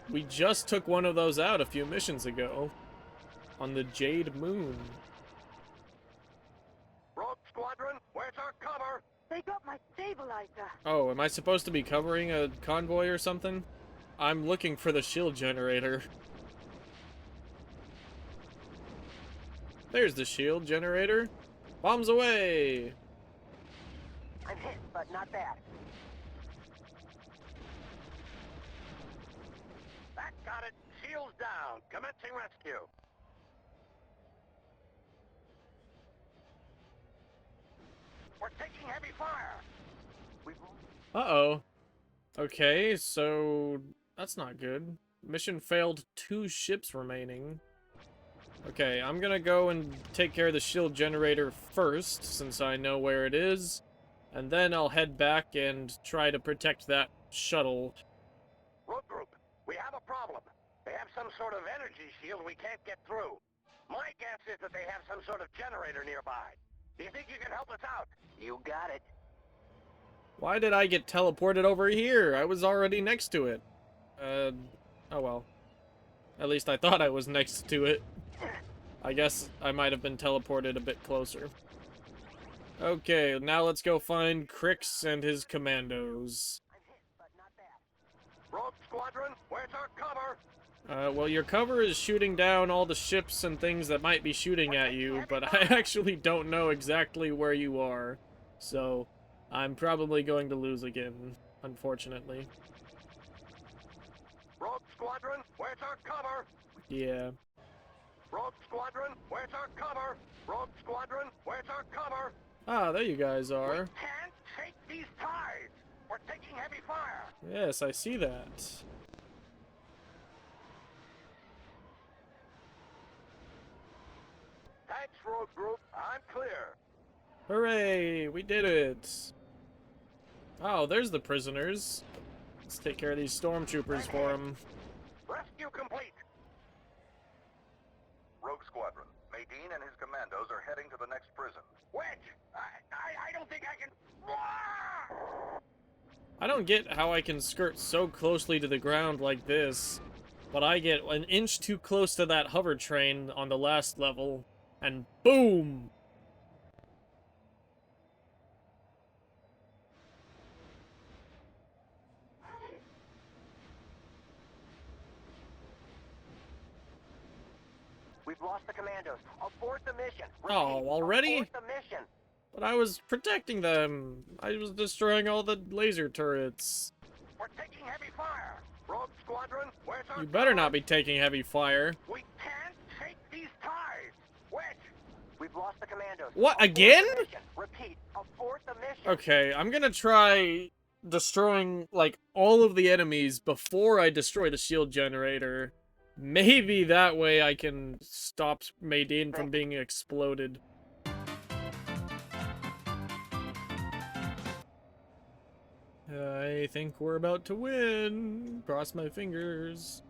We just took one of those out a few missions ago. On the Jade Moon. Rogue Squadron, where's our cover? They got my stabilizer. Oh, am I supposed to be covering a convoy or something? I'm looking for the shield generator. There's the shield generator. Bombs away! I'm hit, but not bad. That got it. Shields down. Commencing rescue. We're taking heavy fire. Uh-oh. Okay, so that's not good. Mission failed, 2 ships remaining. Okay, I'm gonna go and take care of the shield generator first, since I know where it is. And then I'll head back and try to protect that shuttle. Rogue Group, we have a problem. They have some sort of energy shield we can't get through. My guess is that they have some sort of generator nearby. Do you think you can help us out? You got it. Why did I get teleported over here? I was already next to it. Oh well. At least I thought I was next to it. I guess I might have been teleported a bit closer. Okay, now let's go find Crix and his commandos. I'm hit, but not bad. Rogue Squadron, where's our cover? Well, your cover is shooting down all the ships and things that might be shooting at you, but I actually don't know exactly where you are. So, I'm probably going to lose again, unfortunately. Rogue Squadron, where's our cover? Yeah. Rogue Squadron, where's our cover? Rogue Squadron, where's our cover? Ah, there you guys We are. can't take these ties. We're taking heavy fire. Yes, I see that. Thanks, Rogue Group. I'm clear. Hooray, we did it. Oh, there's the prisoners. Let's take care of these stormtroopers for them. Rescue complete. Rogue Squadron, Maydeen and his commandos are heading to the next prison. Wedge, I don't think I can... I don't get how I can skirt so closely to the ground like this, but I get an inch too close to that hover train on the last level, and boom! We've lost the commandos. Abort the mission. Oh, already? Abort the mission. But I was protecting them. I was destroying all the laser turrets. We're taking heavy fire. Rogue Squadron, where's our You better cover? not be taking heavy fire. We can't take these ties. Wedge. We've lost the commandos. What, Abort again? the mission. Repeat. Abort the mission. Okay, I'm gonna try destroying, like, all of the enemies before I destroy the shield generator. Maybe that way I can stop Maydeen from being exploded. I think we're about to win. Cross my fingers.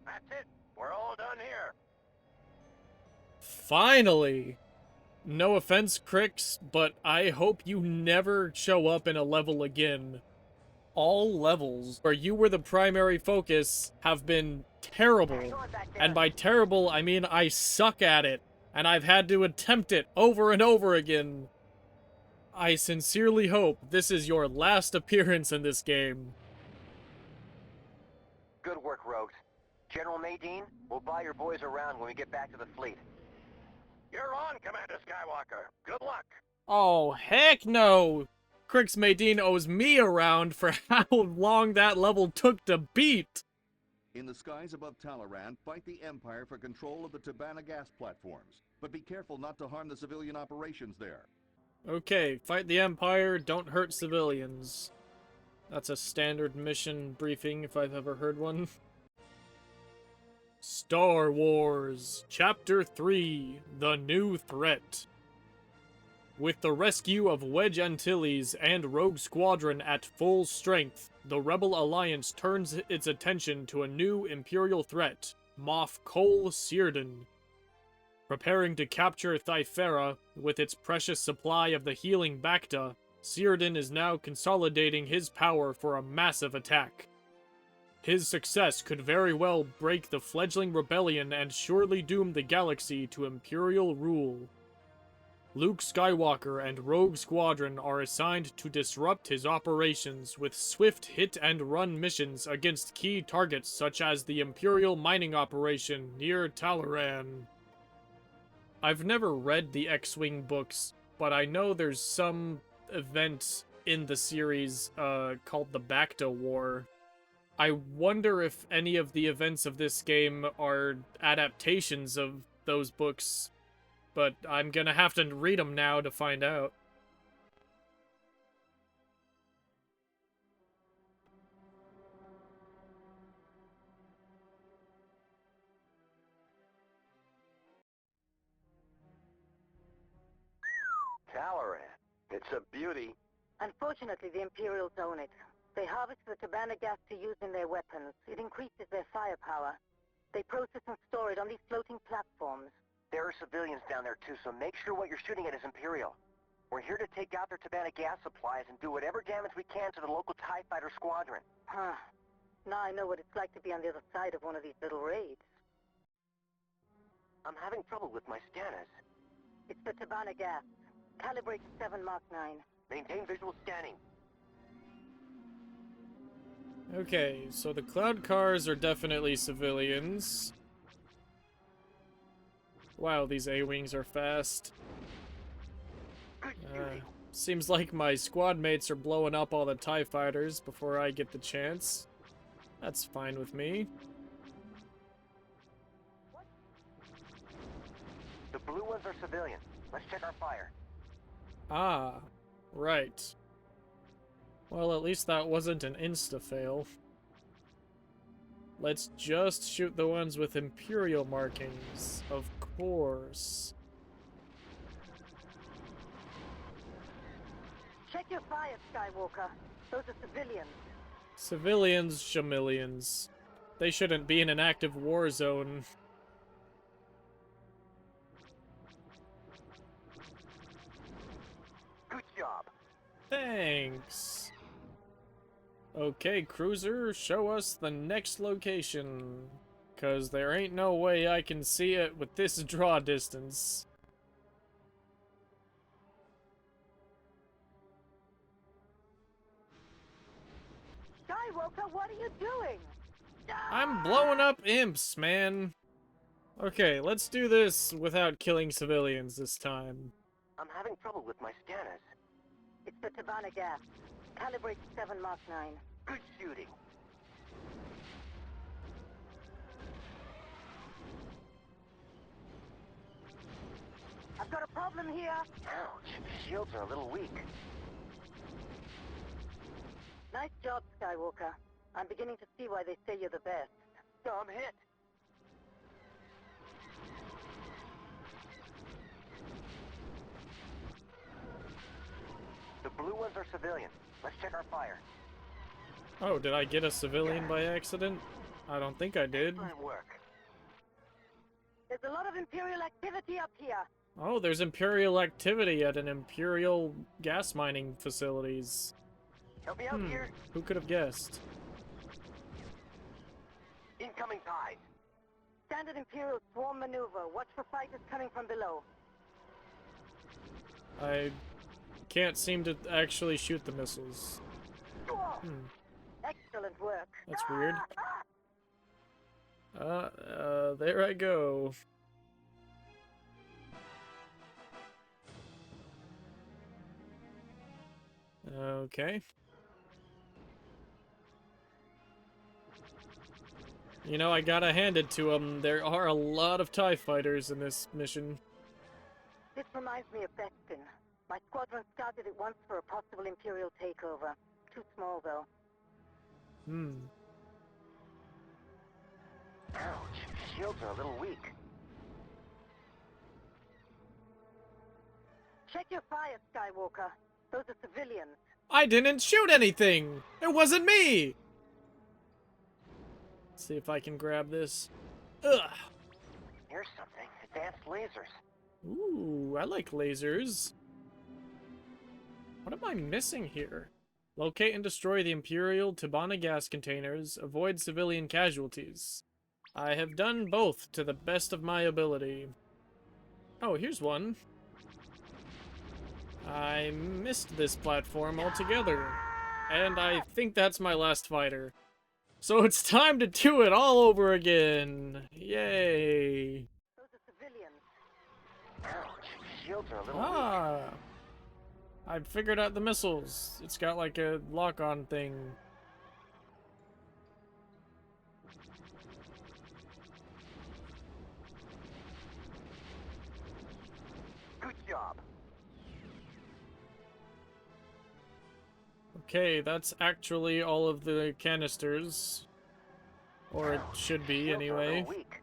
That's it. We're all done here. Finally! No offense, Crix, but I hope you never show up in a level again. All levels where you were the primary focus have been terrible. Hang on back there. And by terrible, I mean I suck at it, and I've had to attempt it over and over again. I sincerely hope this is your last appearance in this game. Good work, Rogues. General Maydeen, we'll buy your boys around when we get back to the fleet. You're on, Commander Skywalker. Good luck. Oh, heck no! Crix Maydeen owes me around for how long that level took to beat! In the skies above Talaran, fight the Empire for control of the Tabana gas platforms. But be careful not to harm the civilian operations there. Okay, fight the Empire, don't hurt civilians. That's a standard mission briefing if I've ever heard one. Star Wars, Chapter 3, The New Threat. With the rescue of Wedge Antilles and Rogue Squadron at full strength, the Rebel Alliance turns its attention to a new Imperial threat, Moff Cole Searden. Preparing to capture Thyfera with its precious supply of the healing Bacta, Círdan is now consolidating his power for a massive attack. His success could very well break the fledgling rebellion and surely doom the galaxy to Imperial rule. Luke Skywalker and Rogue Squadron are assigned to disrupt his operations with swift hit-and-run missions against key targets such as the Imperial mining operation near Talaran. I've never read the X-Wing books, but I know there's some event in the series called the Bacta War. I wonder if any of the events of this game are adaptations of those books, but I'm gonna have to read them now to find out. Talaran. It's a beauty. Unfortunately, the Imperials own it. They harvest the Tabana gas to use in their weapons. It increases their firepower. They process and store it on these floating platforms. There are civilians down there too, so make sure what you're shooting at is Imperial. We're here to take out their Tabana gas supplies and do whatever damage we can to the local TIE fighter squadron. Huh. Now I know what it's like to be on the other side of one of these little raids. I'm having trouble with my scanners. It's the Tabana gas. Calibrate to 7 Mark 9. Maintain visual scanning. Okay, so the cloud cars are definitely civilians. Wow, these A-Wings are fast. Good shooting. Seems like my squad mates are blowing up all the TIE fighters before I get the chance. That's fine with me. The blue ones are civilians. Let's check our fire. Ah, right. Well, at least that wasn't an insta-fail. Let's just shoot the ones with Imperial markings, of course. Check your fire, Skywalker. Those are civilians. Civilians, shamillions. They shouldn't be in an active war zone. Good job. Thanks. Okay, cruiser, show us the next location. 'Cause there ain't no way I can see it with this draw distance. Skywalker, what are you doing? I'm blowing up imps, man. Okay, let's do this without killing civilians this time. I'm having trouble with my scanners. It's the Tabana gas. Calibrate to 7 Mark 9. Good shooting. I've got a problem here. Ouch. Shields are a little weak. Nice job, Skywalker. I'm beginning to see why they say you're the best. I'm hit. The blue ones are civilians. Let's check our fire. Oh, did I get a civilian by accident? I don't think I did. Excellent work. There's a lot of Imperial activity up here. Oh, there's Imperial activity at an Imperial gas mining facilities. Help me out here. Who could have guessed? Incoming TIE. Standard Imperial swarm maneuver. Watch for fighters coming from below. I can't seem to actually shoot the missiles. Excellent work. That's weird. There I go. Okay. You know, I gotta hand it to them. There are a lot of TIE fighters in this mission. This reminds me of Bespin. My squadron scouted it once for a possible Imperial takeover. Too small, though. Ouch. Shields are a little weak. Check your fire, Skywalker. Those are civilians. I didn't shoot anything! It wasn't me! Let's see if I can grab this. Ugh! Here's something. It advanced lasers. Ooh, I like lasers. What am I missing here? Locate and destroy the Imperial Tabana gas containers. Avoid civilian casualties. I have done both to the best of my ability. Oh, here's one. I missed this platform altogether. And I think that's my last fighter. So it's time to do it all over again. Yay. Those are civilians. Ouch. Shields are a little weak. Ah. I figured out the missiles. It's got like a lock-on thing. Good job. Okay, that's actually all of the canisters. Or it should be, Shields are a anyway. little weak.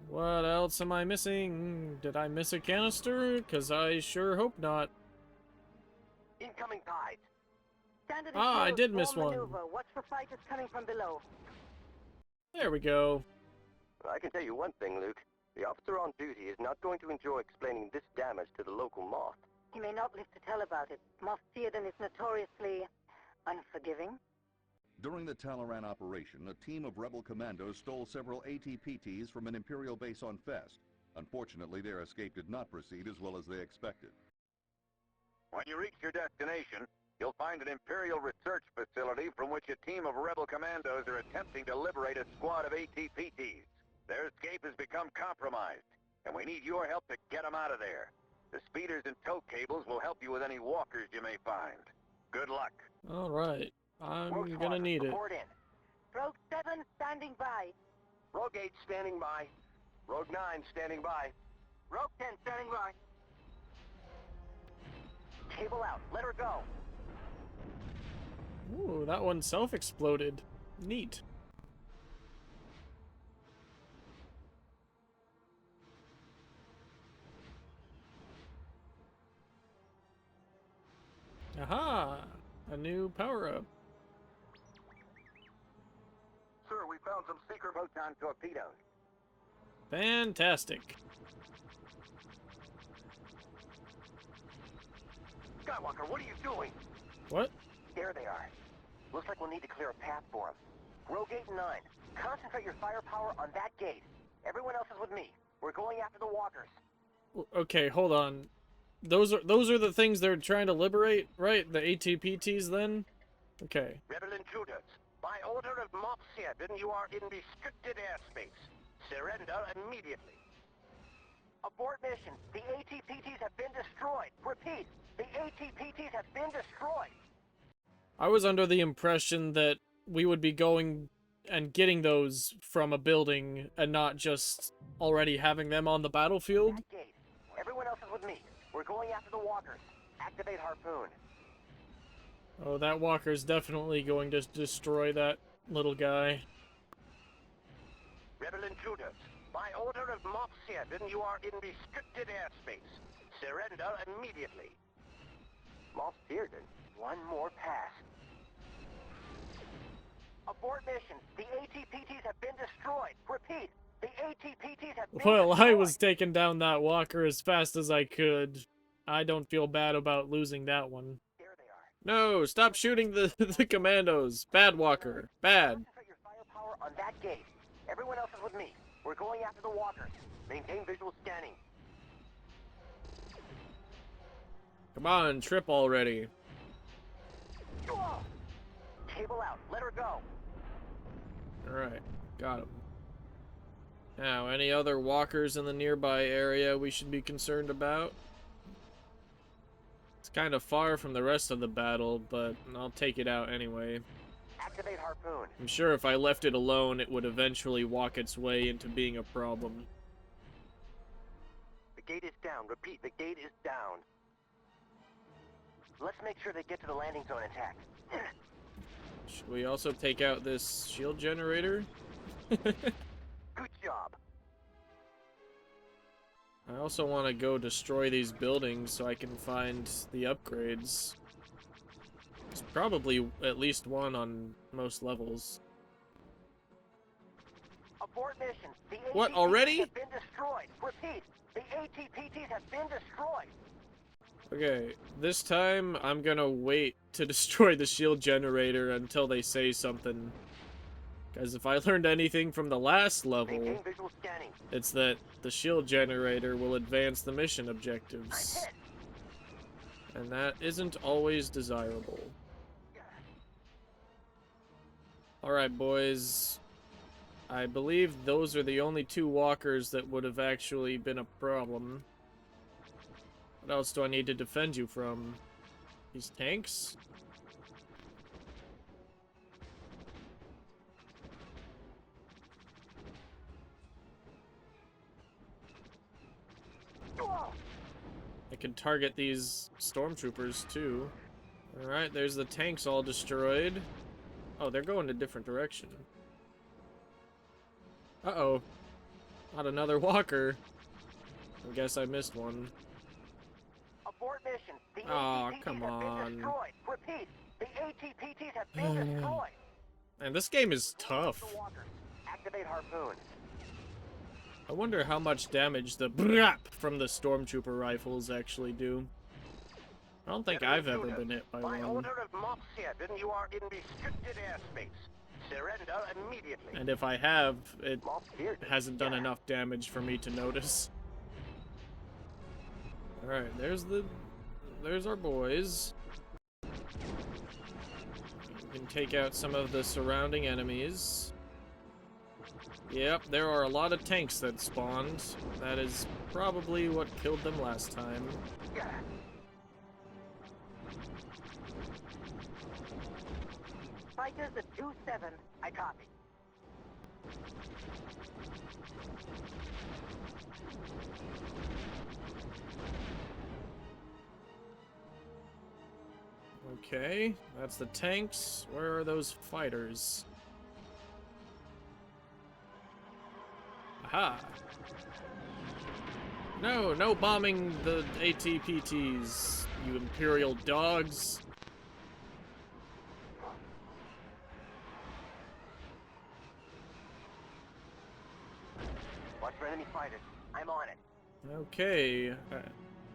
What else am I missing? Did I miss a canister? Because I sure hope not. Incoming tides. Standard Ah, I Imperials did miss form one. maneuver. Watch for fighters coming from below. There we go. I can tell you one thing, Luke. The officer on duty is not going to enjoy explaining this damage to the local moth. He may not live to tell about it. Moff Theoden is notoriously unforgiving. During the Talaran operation, a team of rebel commandos stole several ATPTs from an Imperial base on Fest. Unfortunately, their escape did not proceed as well as they expected. When you reach your destination, you'll find an Imperial research facility from which a team of rebel commandos are attempting to liberate a squad of ATPTs. Their escape has become compromised, and we need your help to get them out of there. The speeders and tow cables will help you with any walkers you may find. Good luck. Alright. I'm Rogue gonna Squadron, need it. report in. Rogue 7 standing by. Rogue 8 standing by. Rogue 9 standing by. Rogue 10 standing by. Cable out. Let her go. Ooh, that one self-exploded. Neat. Aha! A new power-up. Sir, we found some secret proton torpedoes. Fantastic. Skywalker, what are you doing? What? There they are. Looks like we'll need to clear a path for them. Rogue 8 and 9, concentrate your firepower on that gate. Everyone else is with me. We're going after the walkers. Okay, hold on. Those are the things they're trying to liberate, right? The ATPTs then? Okay. Rebel intruders, by order of Moff Theoden, you are in restricted airspace. Surrender immediately. Abort mission. The ATPTs have been destroyed. Repeat, the ATPTs have been destroyed. I was under the impression that we would be going and getting those from a building and not just already having them on the battlefield. That gate. Everyone else is with me. We're going after the walkers. Activate harpoon. Oh, that walker's definitely going to destroy that little guy. Rebel intruders, by order of Moff Theoden, you are in restricted airspace. Surrender immediately. Moff Theoden, one more pass. Abort mission. The ATPTs have been destroyed. Repeat, the ATPTs have been Well, destroyed. I was taking down that walker as fast as I could. I don't feel bad about losing that one. There they are. No, stop shooting the commandos. Bad walker. Bad. Concentrate your firepower on that gate. Everyone else is with me. We're going after the walkers. Maintain visual scanning. Come on, trip already. Whoa! Cable out. Let her go. Alright, got him. Now, any other walkers in the nearby area we should be concerned about? It's kind of far from the rest of the battle, but I'll take it out anyway. Activate harpoon. I'm sure if I left it alone, it would eventually walk its way into being a problem. The gate is down. Repeat, the gate is down. Let's make sure they get to the landing zone intact. Should we also take out this shield generator? Good job. I also want to go destroy these buildings so I can find the upgrades. There's probably at least one on most levels. Abort mission. The What, ATPTs already? have been destroyed. Repeat, the ATPTs have been destroyed. Okay, this time I'm gonna wait to destroy the shield generator until they say something. Because if I learned anything from the last level, Maintain visual scanning. it's that the shield generator will advance the mission I'm objectives. hit. And that isn't always desirable. Alright, boys. I believe those are the only two walkers that would have actually been a problem. What else do I need to defend you from? These tanks? I can target these stormtroopers too. Alright, there's the tanks all destroyed. Oh, they're going a different direction. Uh-oh. Not another walker. I guess I missed one. Abort mission. The Aw, ATPTs come have been on. destroyed. Repeat, the ATPTs have been destroyed. And this game is tough. The walkers. Activate harpoon. I wonder how much damage the brap from the stormtrooper rifles actually do. I don't think I've ever been hit by By one. order of Mobshed, you are in restricted airspace. Surrender immediately. And if I have, it Mobshed? hasn't done enough damage for me to notice. Alright, there's our boys. We can take out some of the surrounding enemies. Yep, there are a lot of tanks that spawned. That is probably what killed them last time. Fighters at 2-7. I copy. Okay, that's the tanks. Where are those fighters? Aha! No, no bombing the ATPTs, you Imperial dogs. Watch for enemy fighters. I'm on it. Okay,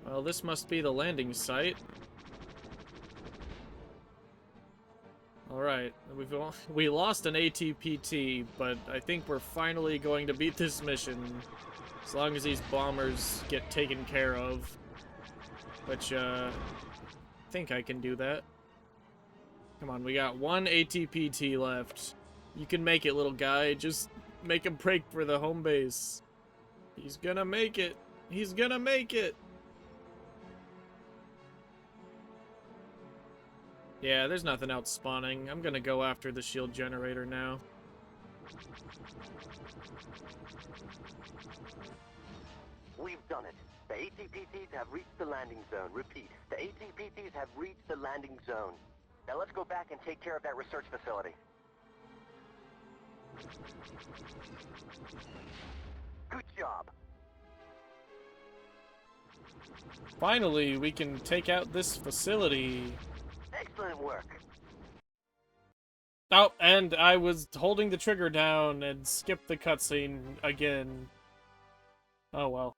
well, this must be the landing site. Alright, we lost an ATPT, but I think we're finally going to beat this mission. As long as these bombers get taken care of. Which, I think I can do that. Come on, we got one ATPT left. You can make it, little guy. Just make a break for the home base. He's gonna make it. He's gonna make it. Yeah, there's nothing else spawning. I'm gonna go after the shield generator now. We've done it. The ATPTs have reached the landing zone. Repeat, the ATPTs have reached the landing zone. Now let's go back and take care of that research facility. Good job. Finally, we can take out this facility. Excellent work. Oh, and I was holding the trigger down and skipped the cutscene again. Oh well.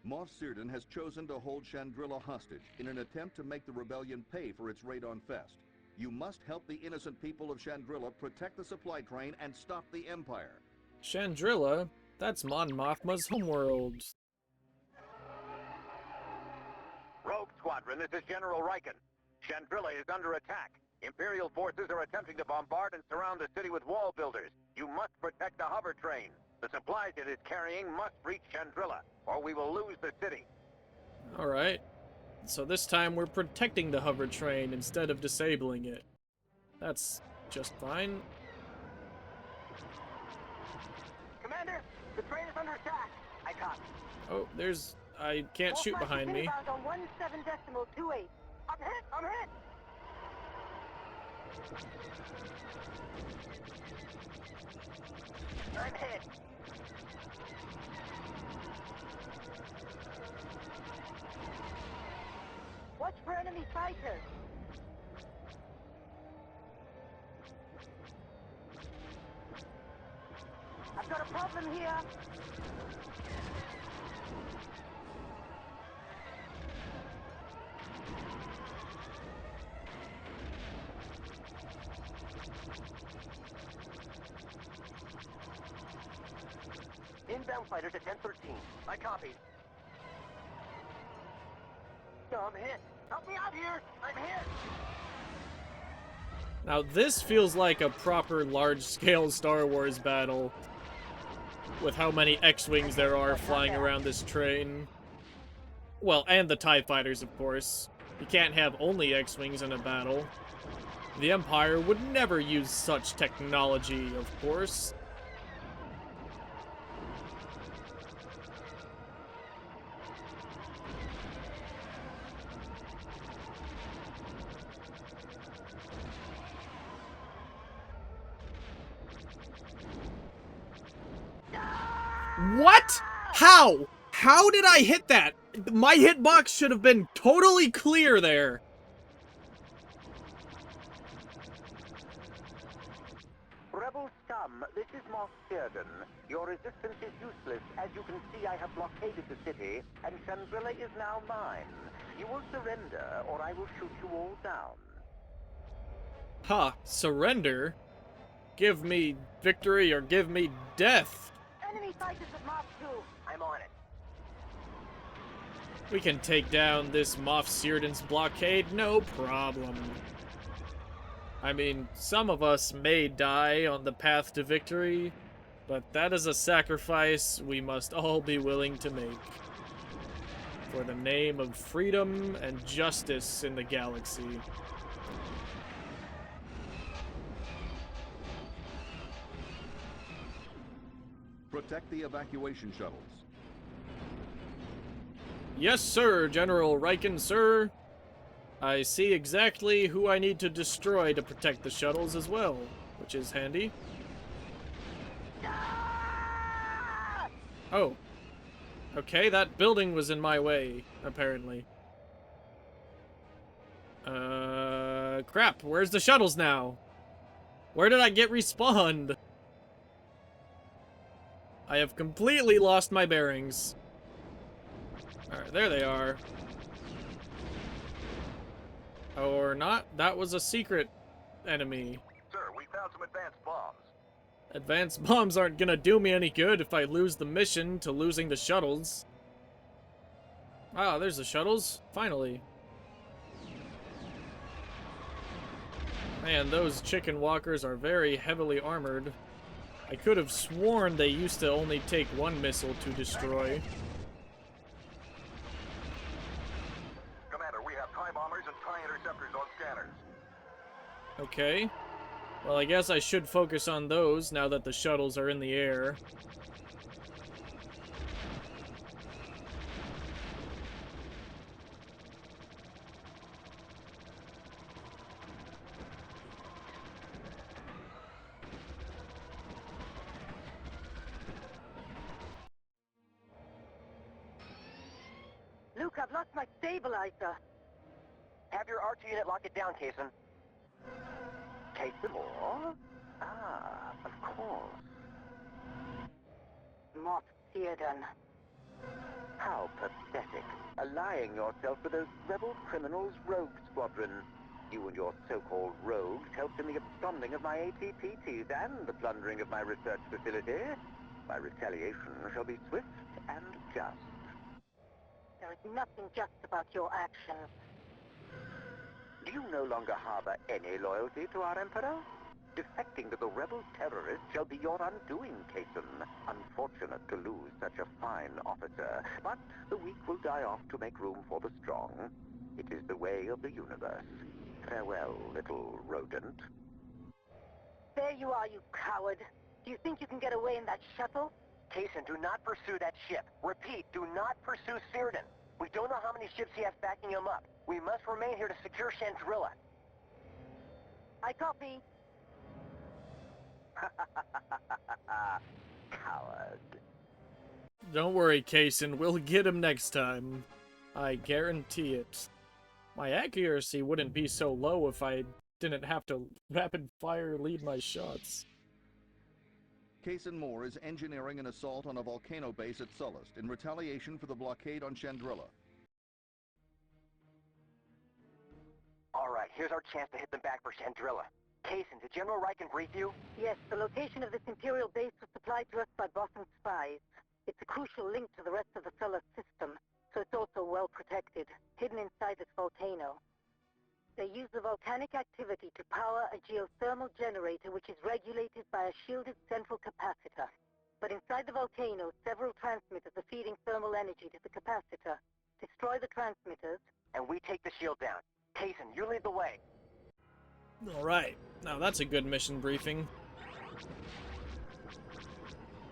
Moff Searden has chosen to hold Chandrilla hostage in an attempt to make the rebellion pay for its raid on Fest. You must help the innocent people of Chandrilla protect the supply train and stop the Empire. Chandrilla? That's Mon Mothma's homeworld. Rogue Squadron, this is General Riken. Chandrilla is under attack. Imperial forces are attempting to bombard and surround the city with wall builders. You must protect the hover train. The supplies it is carrying must reach Chandrilla, or we will lose the city. Alright. So this time we're protecting the hover train instead of disabling it. That's just fine. Commander, the train is under attack. I copy. Oh, there's... I can't shoot behind me. On 17.28. I'm hit! I'm hit! I'm hit! Watch for enemy fighters. I've got a problem here. Inbound fighters at 1013. I copy. No, I'm hit. Help me out here! I'm hit! Now this feels like a proper large-scale Star Wars battle, with how many X-Wings there are flying around this train. Well, and the TIE Fighters, of course. You can't have only X-Wings in a battle. The Empire would never use such technology, of course. What? How? How did I hit that? My hitbox should have been totally clear there. Rebel scum, this is Moff Sheridan. Your resistance is useless. As you can see, I have blockaded the city, and Chandrilla is now mine. You will surrender, or I will shoot you all down. Huh, surrender? Give me victory or give me death. Enemy fighters at Mark 2. I'm on it. We can take down this Moff Sheridan's blockade, no problem. I mean, some of us may die on the path to victory, but that is a sacrifice we must all be willing to make. For the name of freedom and justice in the galaxy. Protect the evacuation shuttles. Yes, sir, General Riken, sir. I see exactly who I need to destroy to protect the shuttles as well, which is handy. Oh. Okay, that building was in my way, apparently. Crap, where's the shuttles now? Where did I get respawned? I have completely lost my bearings. Alright, there they are. Or not. That was a secret enemy. Sir, we found some advanced bombs. Advanced bombs aren't gonna do me any good if I lose the mission to losing the shuttles. Ah, there's the shuttles. Finally. Man, those chicken walkers are very heavily armored. I could have sworn they used to only take one missile to destroy. Commander, we have TIE bombers and TIE interceptors on scanners. Okay. Well, I guess I should focus on those now that the shuttles are in the air. Luke, I've lost my stabilizer. Have your RT unit lock it down, Kaysen. Kaysen more? Ah, of course. Moff Sheridan. How pathetic. Allying yourself with those rebel criminals' Rogue Squadron. You and your so-called rogues helped in the absconding of my ATPTs and the plundering of my research facility. My retaliation shall be swift and just. There is nothing just about your actions. Do you no longer harbor any loyalty to our Emperor? Defecting to the rebel terrorists shall be your undoing, Kaysen. Unfortunate to lose such a fine officer, but the weak will die off to make room for the strong. It is the way of the universe. Farewell, little rodent. There you are, you coward. Do you think you can get away in that shuttle? Kaysen, do not pursue that ship. Repeat, do not pursue Sheridan. We don't know how many ships he has backing him up. We must remain here to secure Chandrilla. I copy. Coward. Don't worry, Kaysen. We'll get him next time. I guarantee it. My accuracy wouldn't be so low if I didn't have to rapid fire lead my shots. Kaysen Moore is engineering an assault on a volcano base at Sullust in retaliation for the blockade on Chandrilla. Alright, here's our chance to hit them back for Chandrilla. Kaysen, did General Riken brief you? Yes, the location of this Imperial base was supplied to us by Boston spies. It's a crucial link to the rest of the solar system, so it's also well protected, hidden inside this volcano. They use the volcanic activity to power a geothermal generator which is regulated by a shielded central capacitor. But inside the volcano, several transmitters are feeding thermal energy to the capacitor. Destroy the transmitters, and we take the shield down. Kaysen, you lead the way. Alright, now that's a good mission briefing.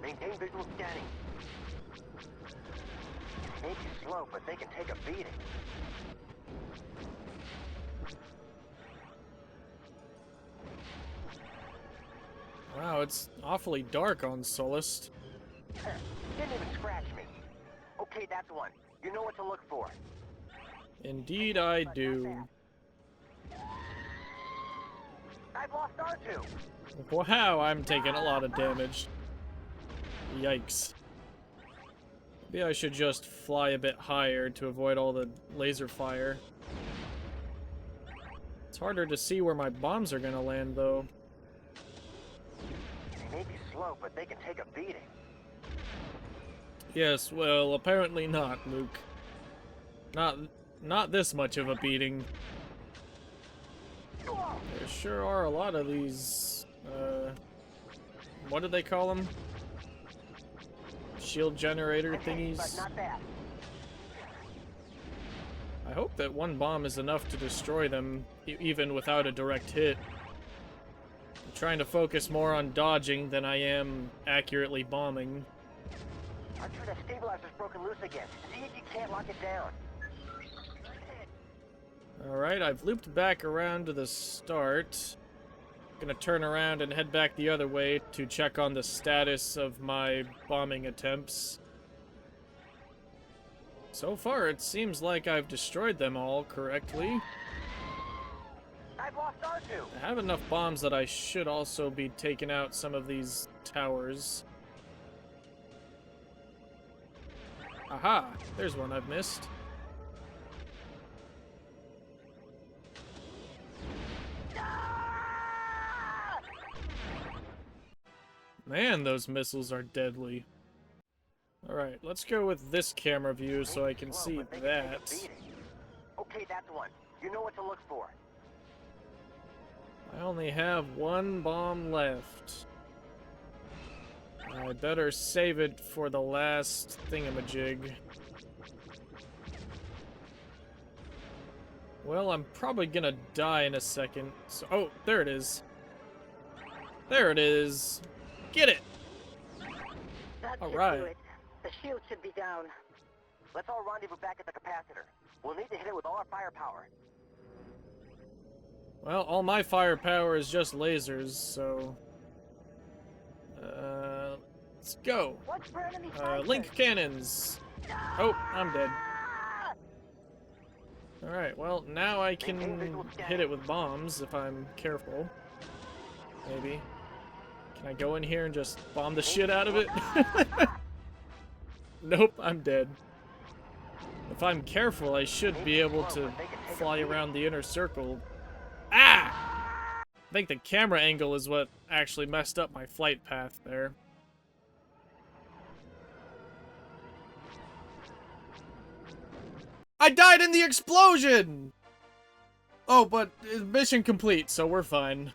Maintain visual scanning. They may be slow, but they can take a beating. Wow, it's awfully dark on Sullust. Didn't even scratch me. Okay, that's one. You know what to look for. Indeed I do. I've lost R2. Wow, I'm taking a lot of damage. Yikes. Maybe I should just fly a bit higher to avoid all the laser fire. It's harder to see where my bombs are gonna land, though. They may be slow, but they can take a beating. Yes, well, apparently not, Luke. Not this much of a beating. There sure are a lot of these, what do they call them? Shield generator thingies? But not bad. I hope that one bomb is enough to destroy them, even without a direct hit. I'm trying to focus more on dodging than I am accurately bombing. I'm sure that stabilizer's broken loose again. See if you can't lock it down. Alright, I've looped back around to the start. Gonna turn around and head back the other way to check on the status of my bombing attempts. So far, it seems like I've destroyed them all correctly. I've lost R2. I have enough bombs that I should also be taking out some of these towers. Aha! There's one I've missed. Man, those missiles are deadly. Alright, let's go with this camera view so I can see that. Okay, that's one. You know what to look for. I only have one bomb left. I better save it for the last thingamajig. Well, I'm probably gonna die in a second. So, oh, there it is. There it is. Get it! All right. The shield should be down. Let's all rendezvous back at the capacitor. We'll need to hit it with all our firepower. Well, all my firepower is just lasers, so... let's go. Link cannons. Oh, I'm dead. Alright, well, now I can hit it with bombs if I'm careful. Maybe. Can I go in here and just bomb the shit out of it? Nope, I'm dead. If I'm careful, I should be able to fly around the inner circle. Ah! I think the camera angle is what actually messed up my flight path there. I died in the explosion! Oh, but mission complete, so we're fine.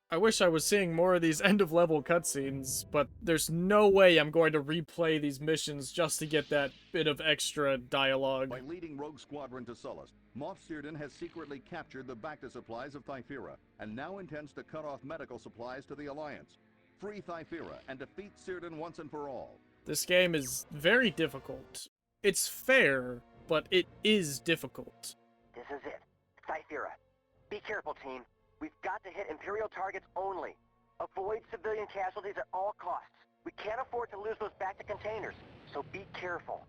I wish I was seeing more of these end-of-level cutscenes, but there's no way I'm going to replay these missions just to get that bit of extra dialogue. By leading Rogue Squadron to Sullust, Moff Sirden has secretly captured the Bacta supplies of Thyphera, and now intends to cut off medical supplies to the Alliance. Free Thyphera and defeat Sirden once and for all. This game is very difficult. It's fair, but it is difficult. This is it. Thyphera. Be careful, team. We've got to hit Imperial targets only. Avoid civilian casualties at all costs. We can't afford to lose those Bacta containers, so be careful.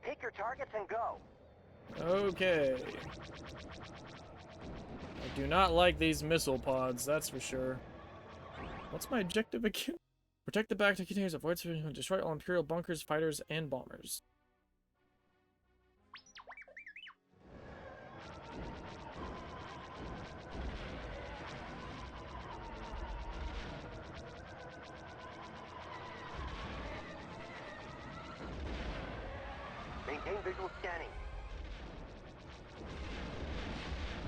Pick your targets and go. Okay. I do not like these missile pods, that's for sure. What's my objective again? Protect the back containers, avoid civilians, destroy all Imperial bunkers, fighters, and bombers. Maintain visual scanning.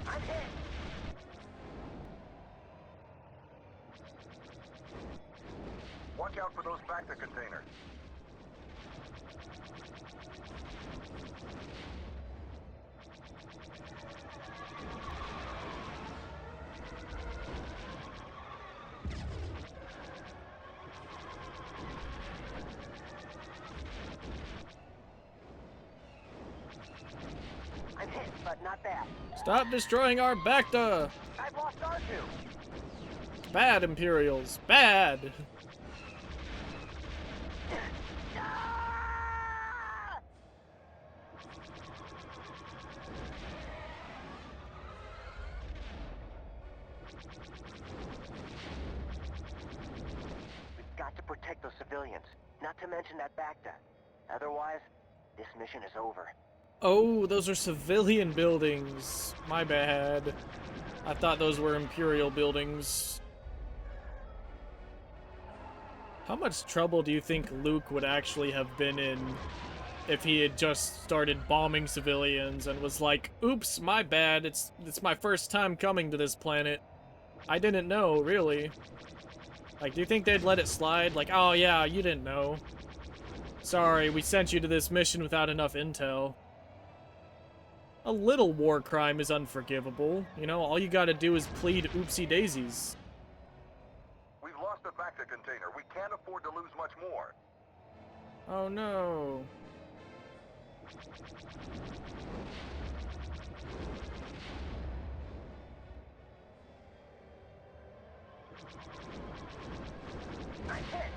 I'm hit! Watch out for those Bacta containers. I'm hit, but not bad. Stop destroying our Bacta! I've lost R2. Bad, Imperials. Bad! Ah! We've got to protect those civilians, not to mention that Bacta. Otherwise, this mission is over. Oh, those are civilian buildings. My bad. I thought those were Imperial buildings. How much trouble do you think Luke would actually have been in if he had just started bombing civilians and was like, oops, my bad, it's my first time coming to this planet. I didn't know, really. Like, do you think they'd let it slide? Like, oh yeah, you didn't know. Sorry, we sent you to this mission without enough intel. A little war crime is unforgivable. You know, all you gotta do is plead oopsie daisies. We've lost the Bacta container. We can't afford to lose much more. Oh no. I'm hit.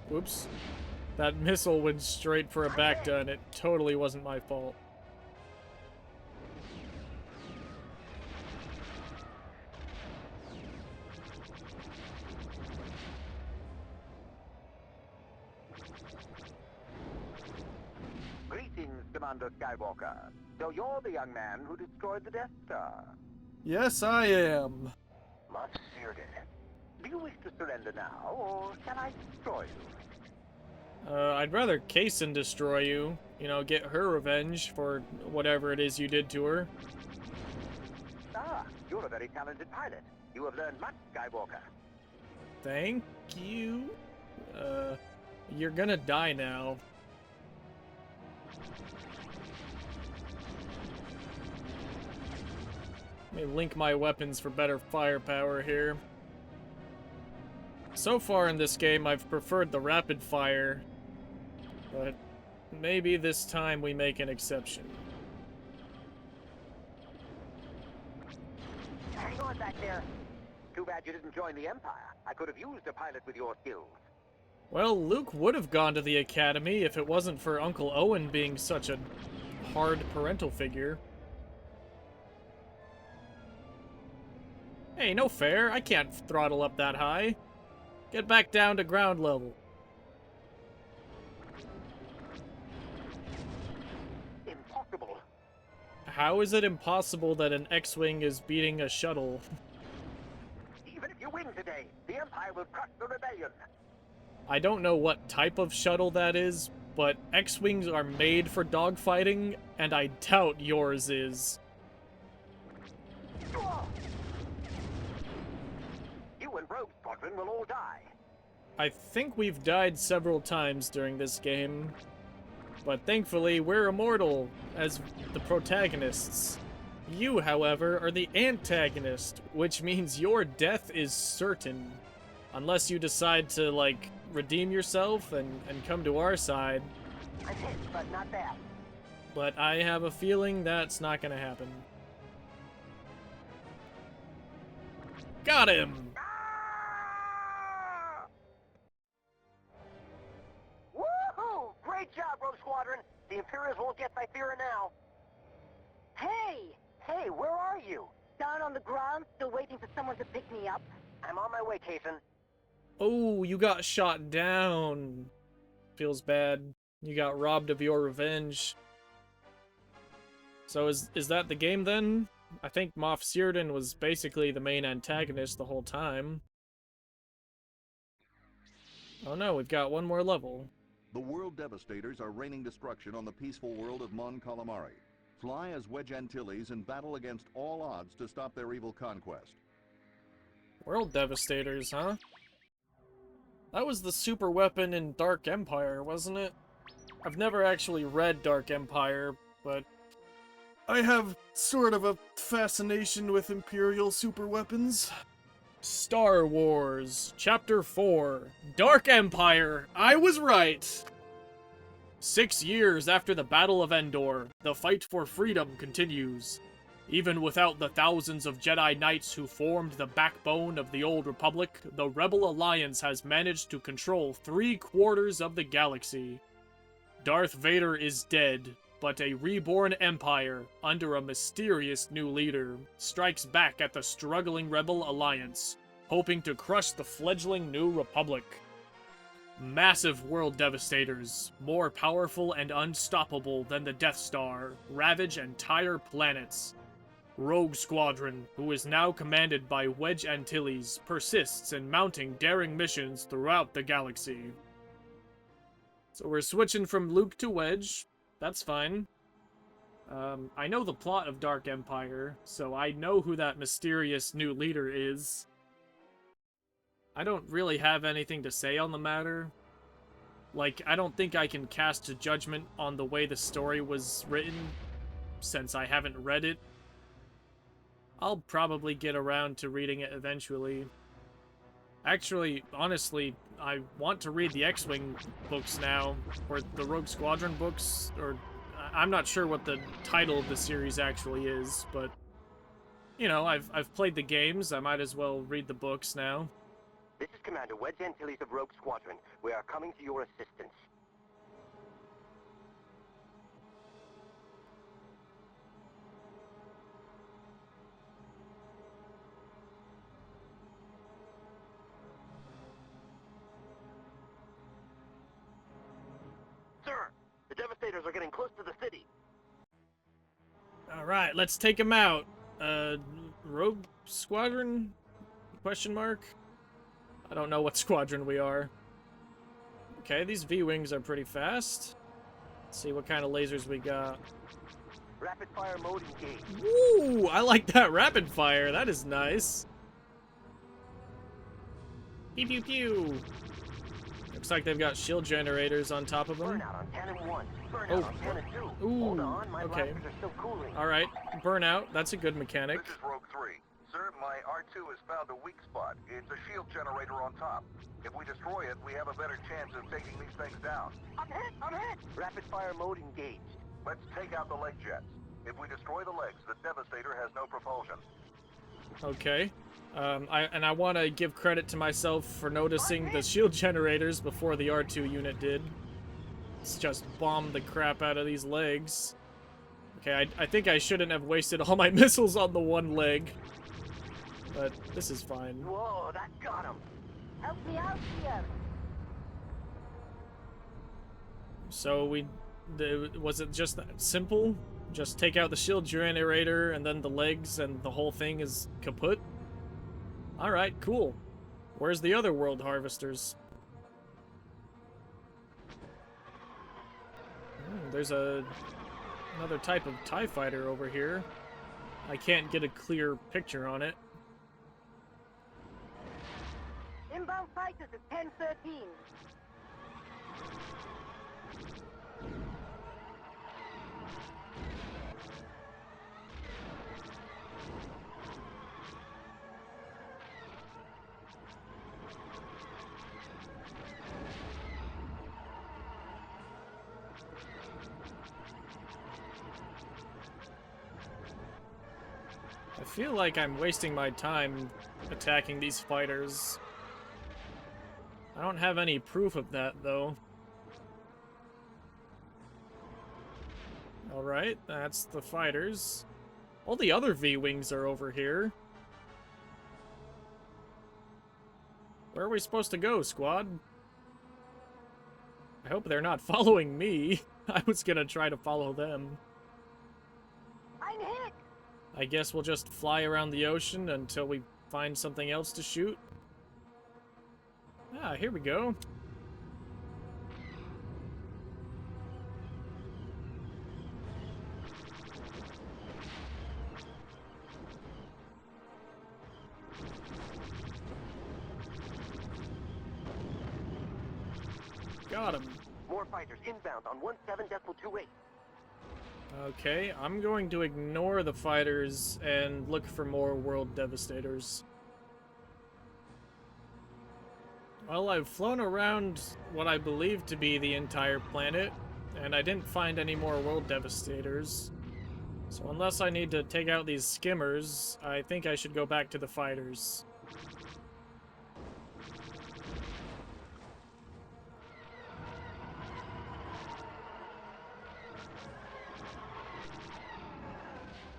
Whoops. That missile went straight for a Bacta, and it totally wasn't my fault. Greetings, Commander Skywalker. So you're the young man who destroyed the Death Star. Yes, I am. Moff Searded. Do you wish to surrender now, or shall I destroy you? I'd rather Kaysen destroy you. You know, get her revenge for whatever it is you did to her. Ah, you're a very talented pilot. You have learned much, Skywalker. Thank you. You're gonna die now. Let me link my weapons for better firepower here. So far in this game, I've preferred the rapid fire, but maybe this time we make an exception. Hang on back there. Too bad you didn't join the Empire. I could have used a pilot with your skills. Well, Luke would have gone to the academy if it wasn't for Uncle Owen being such a hard parental figure. Hey, no fair. I can't throttle up that high. Get back down to ground level. Impossible. How is it impossible that an X-Wing is beating a shuttle? Even if you win today, the Empire will crush the rebellion. I don't know what type of shuttle that is, but X-Wings are made for dogfighting, and I doubt yours is. You and Rogue Squadron will all die. I think we've died several times during this game, but thankfully we're immortal as the protagonists. You, however, are the antagonist, which means your death is certain. Unless you decide to, like, redeem yourself and come to our side. I'm hit, but not bad. But I have a feeling that's not gonna happen. Got him! Ah! Woohoo! Great job, Rogue Squadron. The Imperials won't get Thythera now. Hey, around, still waiting for someone to pick me up? I'm on my way, Kason. Oh, you got shot down. Feels bad. You got robbed of your revenge. So is that the game then? I think Moff Searden was basically the main antagonist the whole time. Oh no, we've got one more level. The World Devastators are raining destruction on the peaceful world of Mon Calamari. Fly as Wedge Antilles and battle against all odds to stop their evil conquest. World Devastators, huh? That was the super weapon in Dark Empire, wasn't it? I've never actually read Dark Empire, but I have sort of a fascination with Imperial super weapons. Star Wars, Chapter 4, Dark Empire. I was right! 6 years after the Battle of Endor, the fight for freedom continues. Even without the thousands of Jedi Knights who formed the backbone of the Old Republic, the Rebel Alliance has managed to control 3/4 of the galaxy. Darth Vader is dead, but a reborn empire, under a mysterious new leader, strikes back at the struggling Rebel Alliance, hoping to crush the fledgling New Republic. Massive world devastators, more powerful and unstoppable than the Death Star, ravage entire planets. Rogue Squadron, who is now commanded by Wedge Antilles, persists in mounting daring missions throughout the galaxy. So we're switching from Luke to Wedge. That's fine. I know the plot of Dark Empire, so I know who that mysterious new leader is. I don't really have anything to say on the matter. Like, I don't think I can cast a judgment on the way the story was written, since I haven't read it. I'll probably get around to reading it eventually. Actually, honestly, I want to read the X-Wing books now, or the Rogue Squadron books, or I'm not sure what the title of the series actually is, but you know, I've played the games, I might as well read the books now. This is Commander Wedge Antilles of Rogue Squadron. We are coming to your assistance. Sir, the Devastators are getting close to the city. Alright, let's take him out. Rogue Squadron? Question mark? I don't know what squadron we are. Okay, these V-Wings are pretty fast. Let's see what kind of lasers we got. Rapid fire mode engaged. Ooh, I like that rapid fire. That is nice. Pew pew pew. Looks like they've got shield generators on top of them. Burnout on cannon 1. Burnout on cannon 2. Ooh, Hold on, my okay. blasters are still cooling. Alright, burnout. That's a good mechanic. This is Rogue 3. Sir, my R2 has found a weak spot. It's a shield generator on top. If we destroy it, we have a better chance of taking these things down. I'm hit! I'm hit! Rapid fire mode engaged. Let's take out the leg jets. If we destroy the legs, the Devastator has no propulsion. Okay. I want to give credit to myself for noticing the shield generators before the R2 unit did. Let's just bomb the crap out of these legs. Okay, I think I shouldn't have wasted all my missiles on the one leg. But this is fine. Whoa, that got him! Help me out here! So was it just that simple? Just take out the shield generator and then the legs and the whole thing is kaput? Alright, cool. Where's the other world harvesters? There's another type of TIE fighter over here. I can't get a clear picture on it. Inbound fighters at 10:13. I feel like I'm wasting my time attacking these fighters. I don't have any proof of that, though. Alright, that's the fighters. All the other V-Wings are over here. Where are we supposed to go, squad? I hope they're not following me. I was gonna try to follow them. I'm hit! I guess we'll just fly around the ocean until we find something else to shoot. Ah, here we go. Got him. More fighters inbound on 17.28. Okay, I'm going to ignore the fighters and look for more world devastators. Well, I've flown around what I believe to be the entire planet, and I didn't find any more world devastators. So unless I need to take out these skimmers, I think I should go back to the fighters.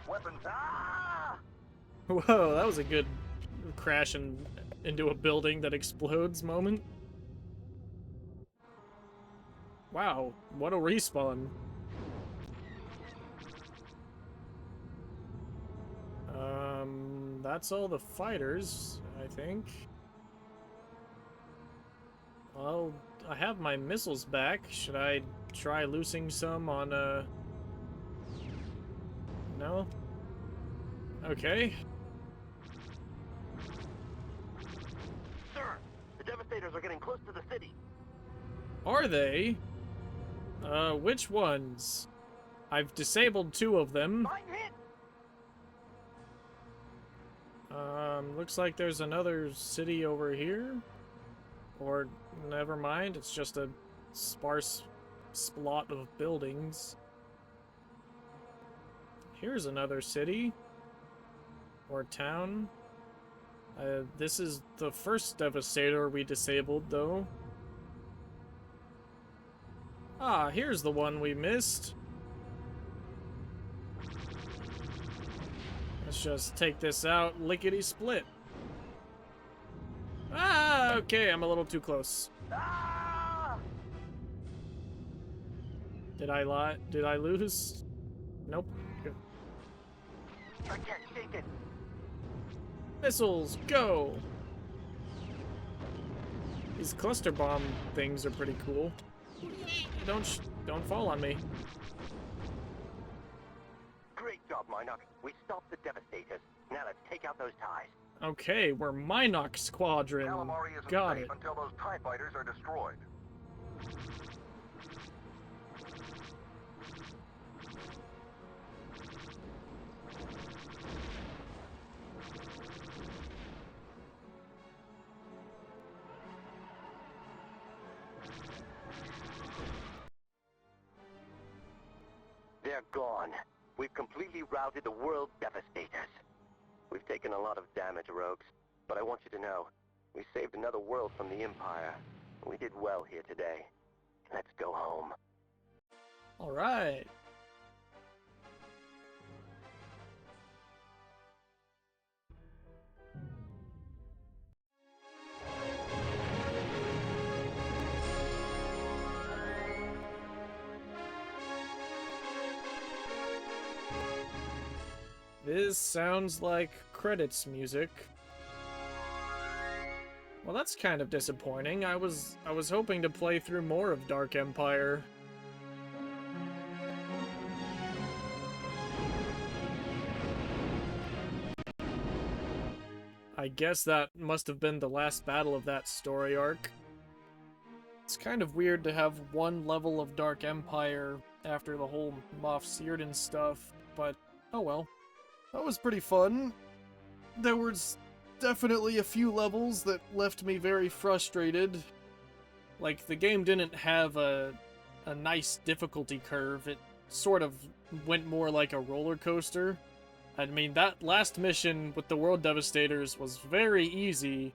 Weapons. Ah! Whoa, that was a good crash into a building that explodes moment. Wow, what a respawn. That's all the fighters, I think. Well, I have my missiles back. Should I try loosing some on, No? Okay. Sir, the Devastators are getting close to the city. Are they? Which ones? I've disabled 2 of them. I'm hit! Looks like there's another city over here. Or, never mind, it's just a sparse splot of buildings. Here's another city. Or town. This is the first Devastator we disabled, though. Ah, here's the one we missed. Let's just take this out, lickety-split. Ah, okay, I'm a little too close. Ah! Did I lie? Did I lose? Nope. Good. I can't shake it. Missiles, go! These cluster bomb things are pretty cool. Don't fall on me. Great job, Minox. We stopped the Devastators. Now let's take out those ties. Okay, we're Minox Squadron. Calamari isn't Got safe it. until those TIE fighters are destroyed. They're gone. We've completely routed the world Devastators. We've taken a lot of damage, Rogues, but I want you to know, we saved another world from the Empire. We did well here today. Let's go home. Alright. This sounds like credits music. Well, that's kind of disappointing. I was hoping to play through more of Dark Empire. I guess that must have been the last battle of that story arc. It's kind of weird to have one level of Dark Empire after the whole Moff Searden stuff, but oh well. That was pretty fun. There was definitely a few levels that left me very frustrated. Like, the game didn't have a nice difficulty curve. It sort of went more like a roller coaster. I mean, that last mission with the World Devastators was very easy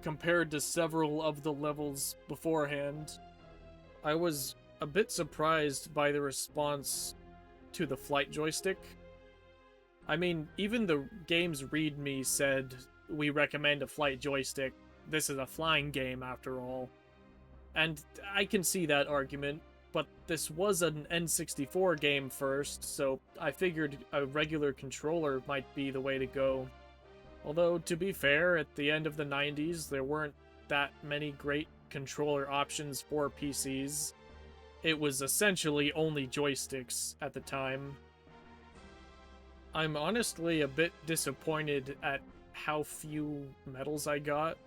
compared to several of the levels beforehand. I was a bit surprised by the response to the flight joystick. I mean, even the game's README said, we recommend a flight joystick this is a flying game after all. And I can see that argument, but this was an N64 game first, so I figured a regular controller might be the way to go. Although, to be fair, at the end of the 90s, there weren't that many great controller options for PCs. It was essentially only joysticks at the time. I'm honestly a bit disappointed at how few medals I got.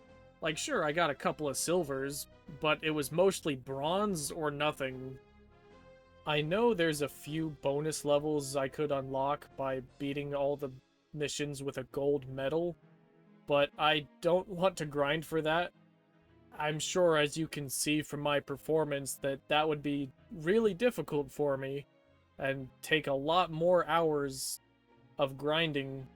Like, sure, I got a couple of silvers, but it was mostly bronze or nothing. I know there's a few bonus levels I could unlock by beating all the missions with a gold medal, but I don't want to grind for that. I'm sure, as you can see from my performance, that would be really difficult for me and take a lot more hours of grinding,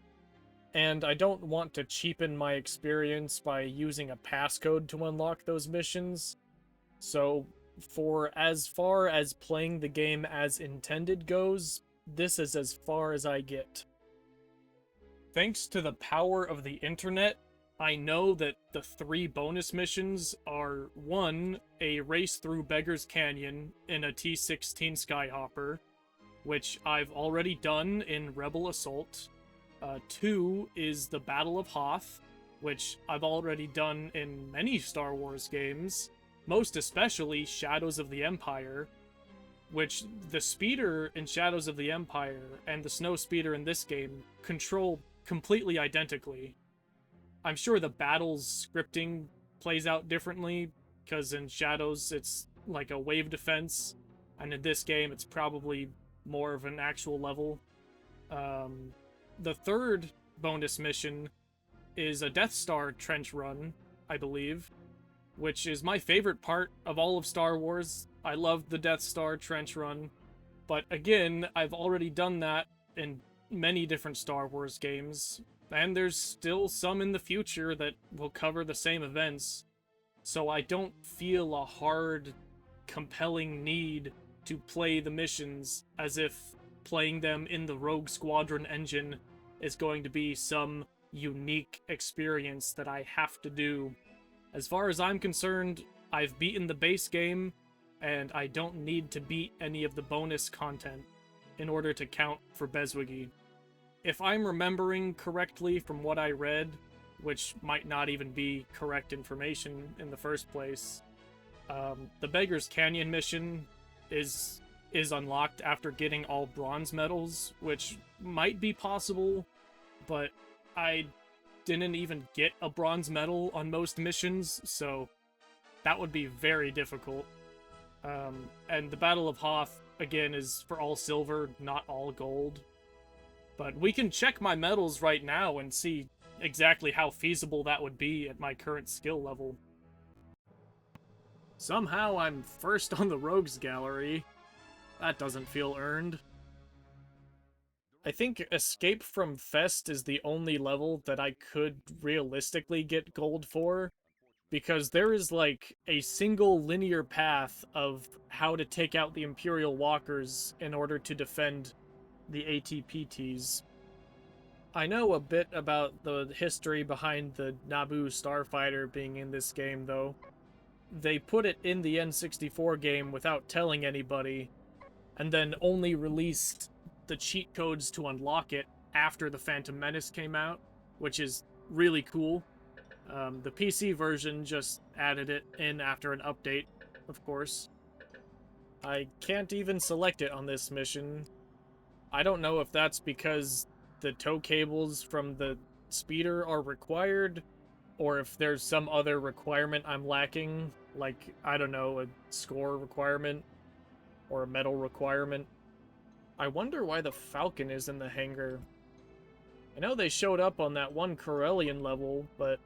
and I don't want to cheapen my experience by using a passcode to unlock those missions. So, for as far as playing the game as intended goes, this is as far as I get. Thanks to the power of the internet, I know that the 3 bonus missions are 1, a race through Beggar's Canyon in a T-16 Skyhopper, which I've already done in Rebel Assault. 2 is the Battle of Hoth, which I've already done in many Star Wars games, most especially Shadows of the Empire, which the speeder in Shadows of the Empire and the snow speeder in this game control completely identically. I'm sure the battle's scripting plays out differently, because in Shadows it's like a wave defense, and in this game it's probably more of an actual level. The 3rd bonus mission is a Death Star trench run, I believe, which is my favorite part of all of Star Wars. I love the Death Star trench run, but again, I've already done that in many different Star Wars games, and there's still some in the future that will cover the same events, so I don't feel a hard, compelling need to play the missions as if playing them in the Rogue Squadron engine is going to be some unique experience that I have to do. As far as I'm concerned, I've beaten the base game, and I don't need to beat any of the bonus content in order to count for BESWGE. If I'm remembering correctly from what I read, which might not even be correct information in the first place, the Beggar's Canyon mission is unlocked after getting all bronze medals, which might be possible, but I didn't even get a bronze medal on most missions, so that would be very difficult. And the Battle of Hoth, again, is for all silver, not all gold. But we can check my medals right now and see exactly how feasible that would be at my current skill level. Somehow I'm first on the Rogues Gallery. That doesn't feel earned. I think Escape from Fest is the only level that I could realistically get gold for, because there is like a single linear path of how to take out the Imperial Walkers in order to defend the ATPTs. I know a bit about the history behind the Naboo starfighter being in this game, though. They put it in the N64 game without telling anybody, and then only released the cheat codes to unlock it after the Phantom Menace came out, which is really cool. The PC version just added it in after an update, of course. I can't even select it on this mission. I don't know if that's because the tow cables from the speeder are required, or if there's some other requirement I'm lacking, like, I don't know, a score requirement, or a medal requirement. I wonder why the Falcon is in the hangar. I know they showed up on that one Corellian level, but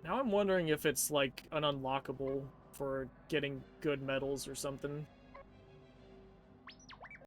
now I'm wondering if it's like an unlockable for getting good medals or something.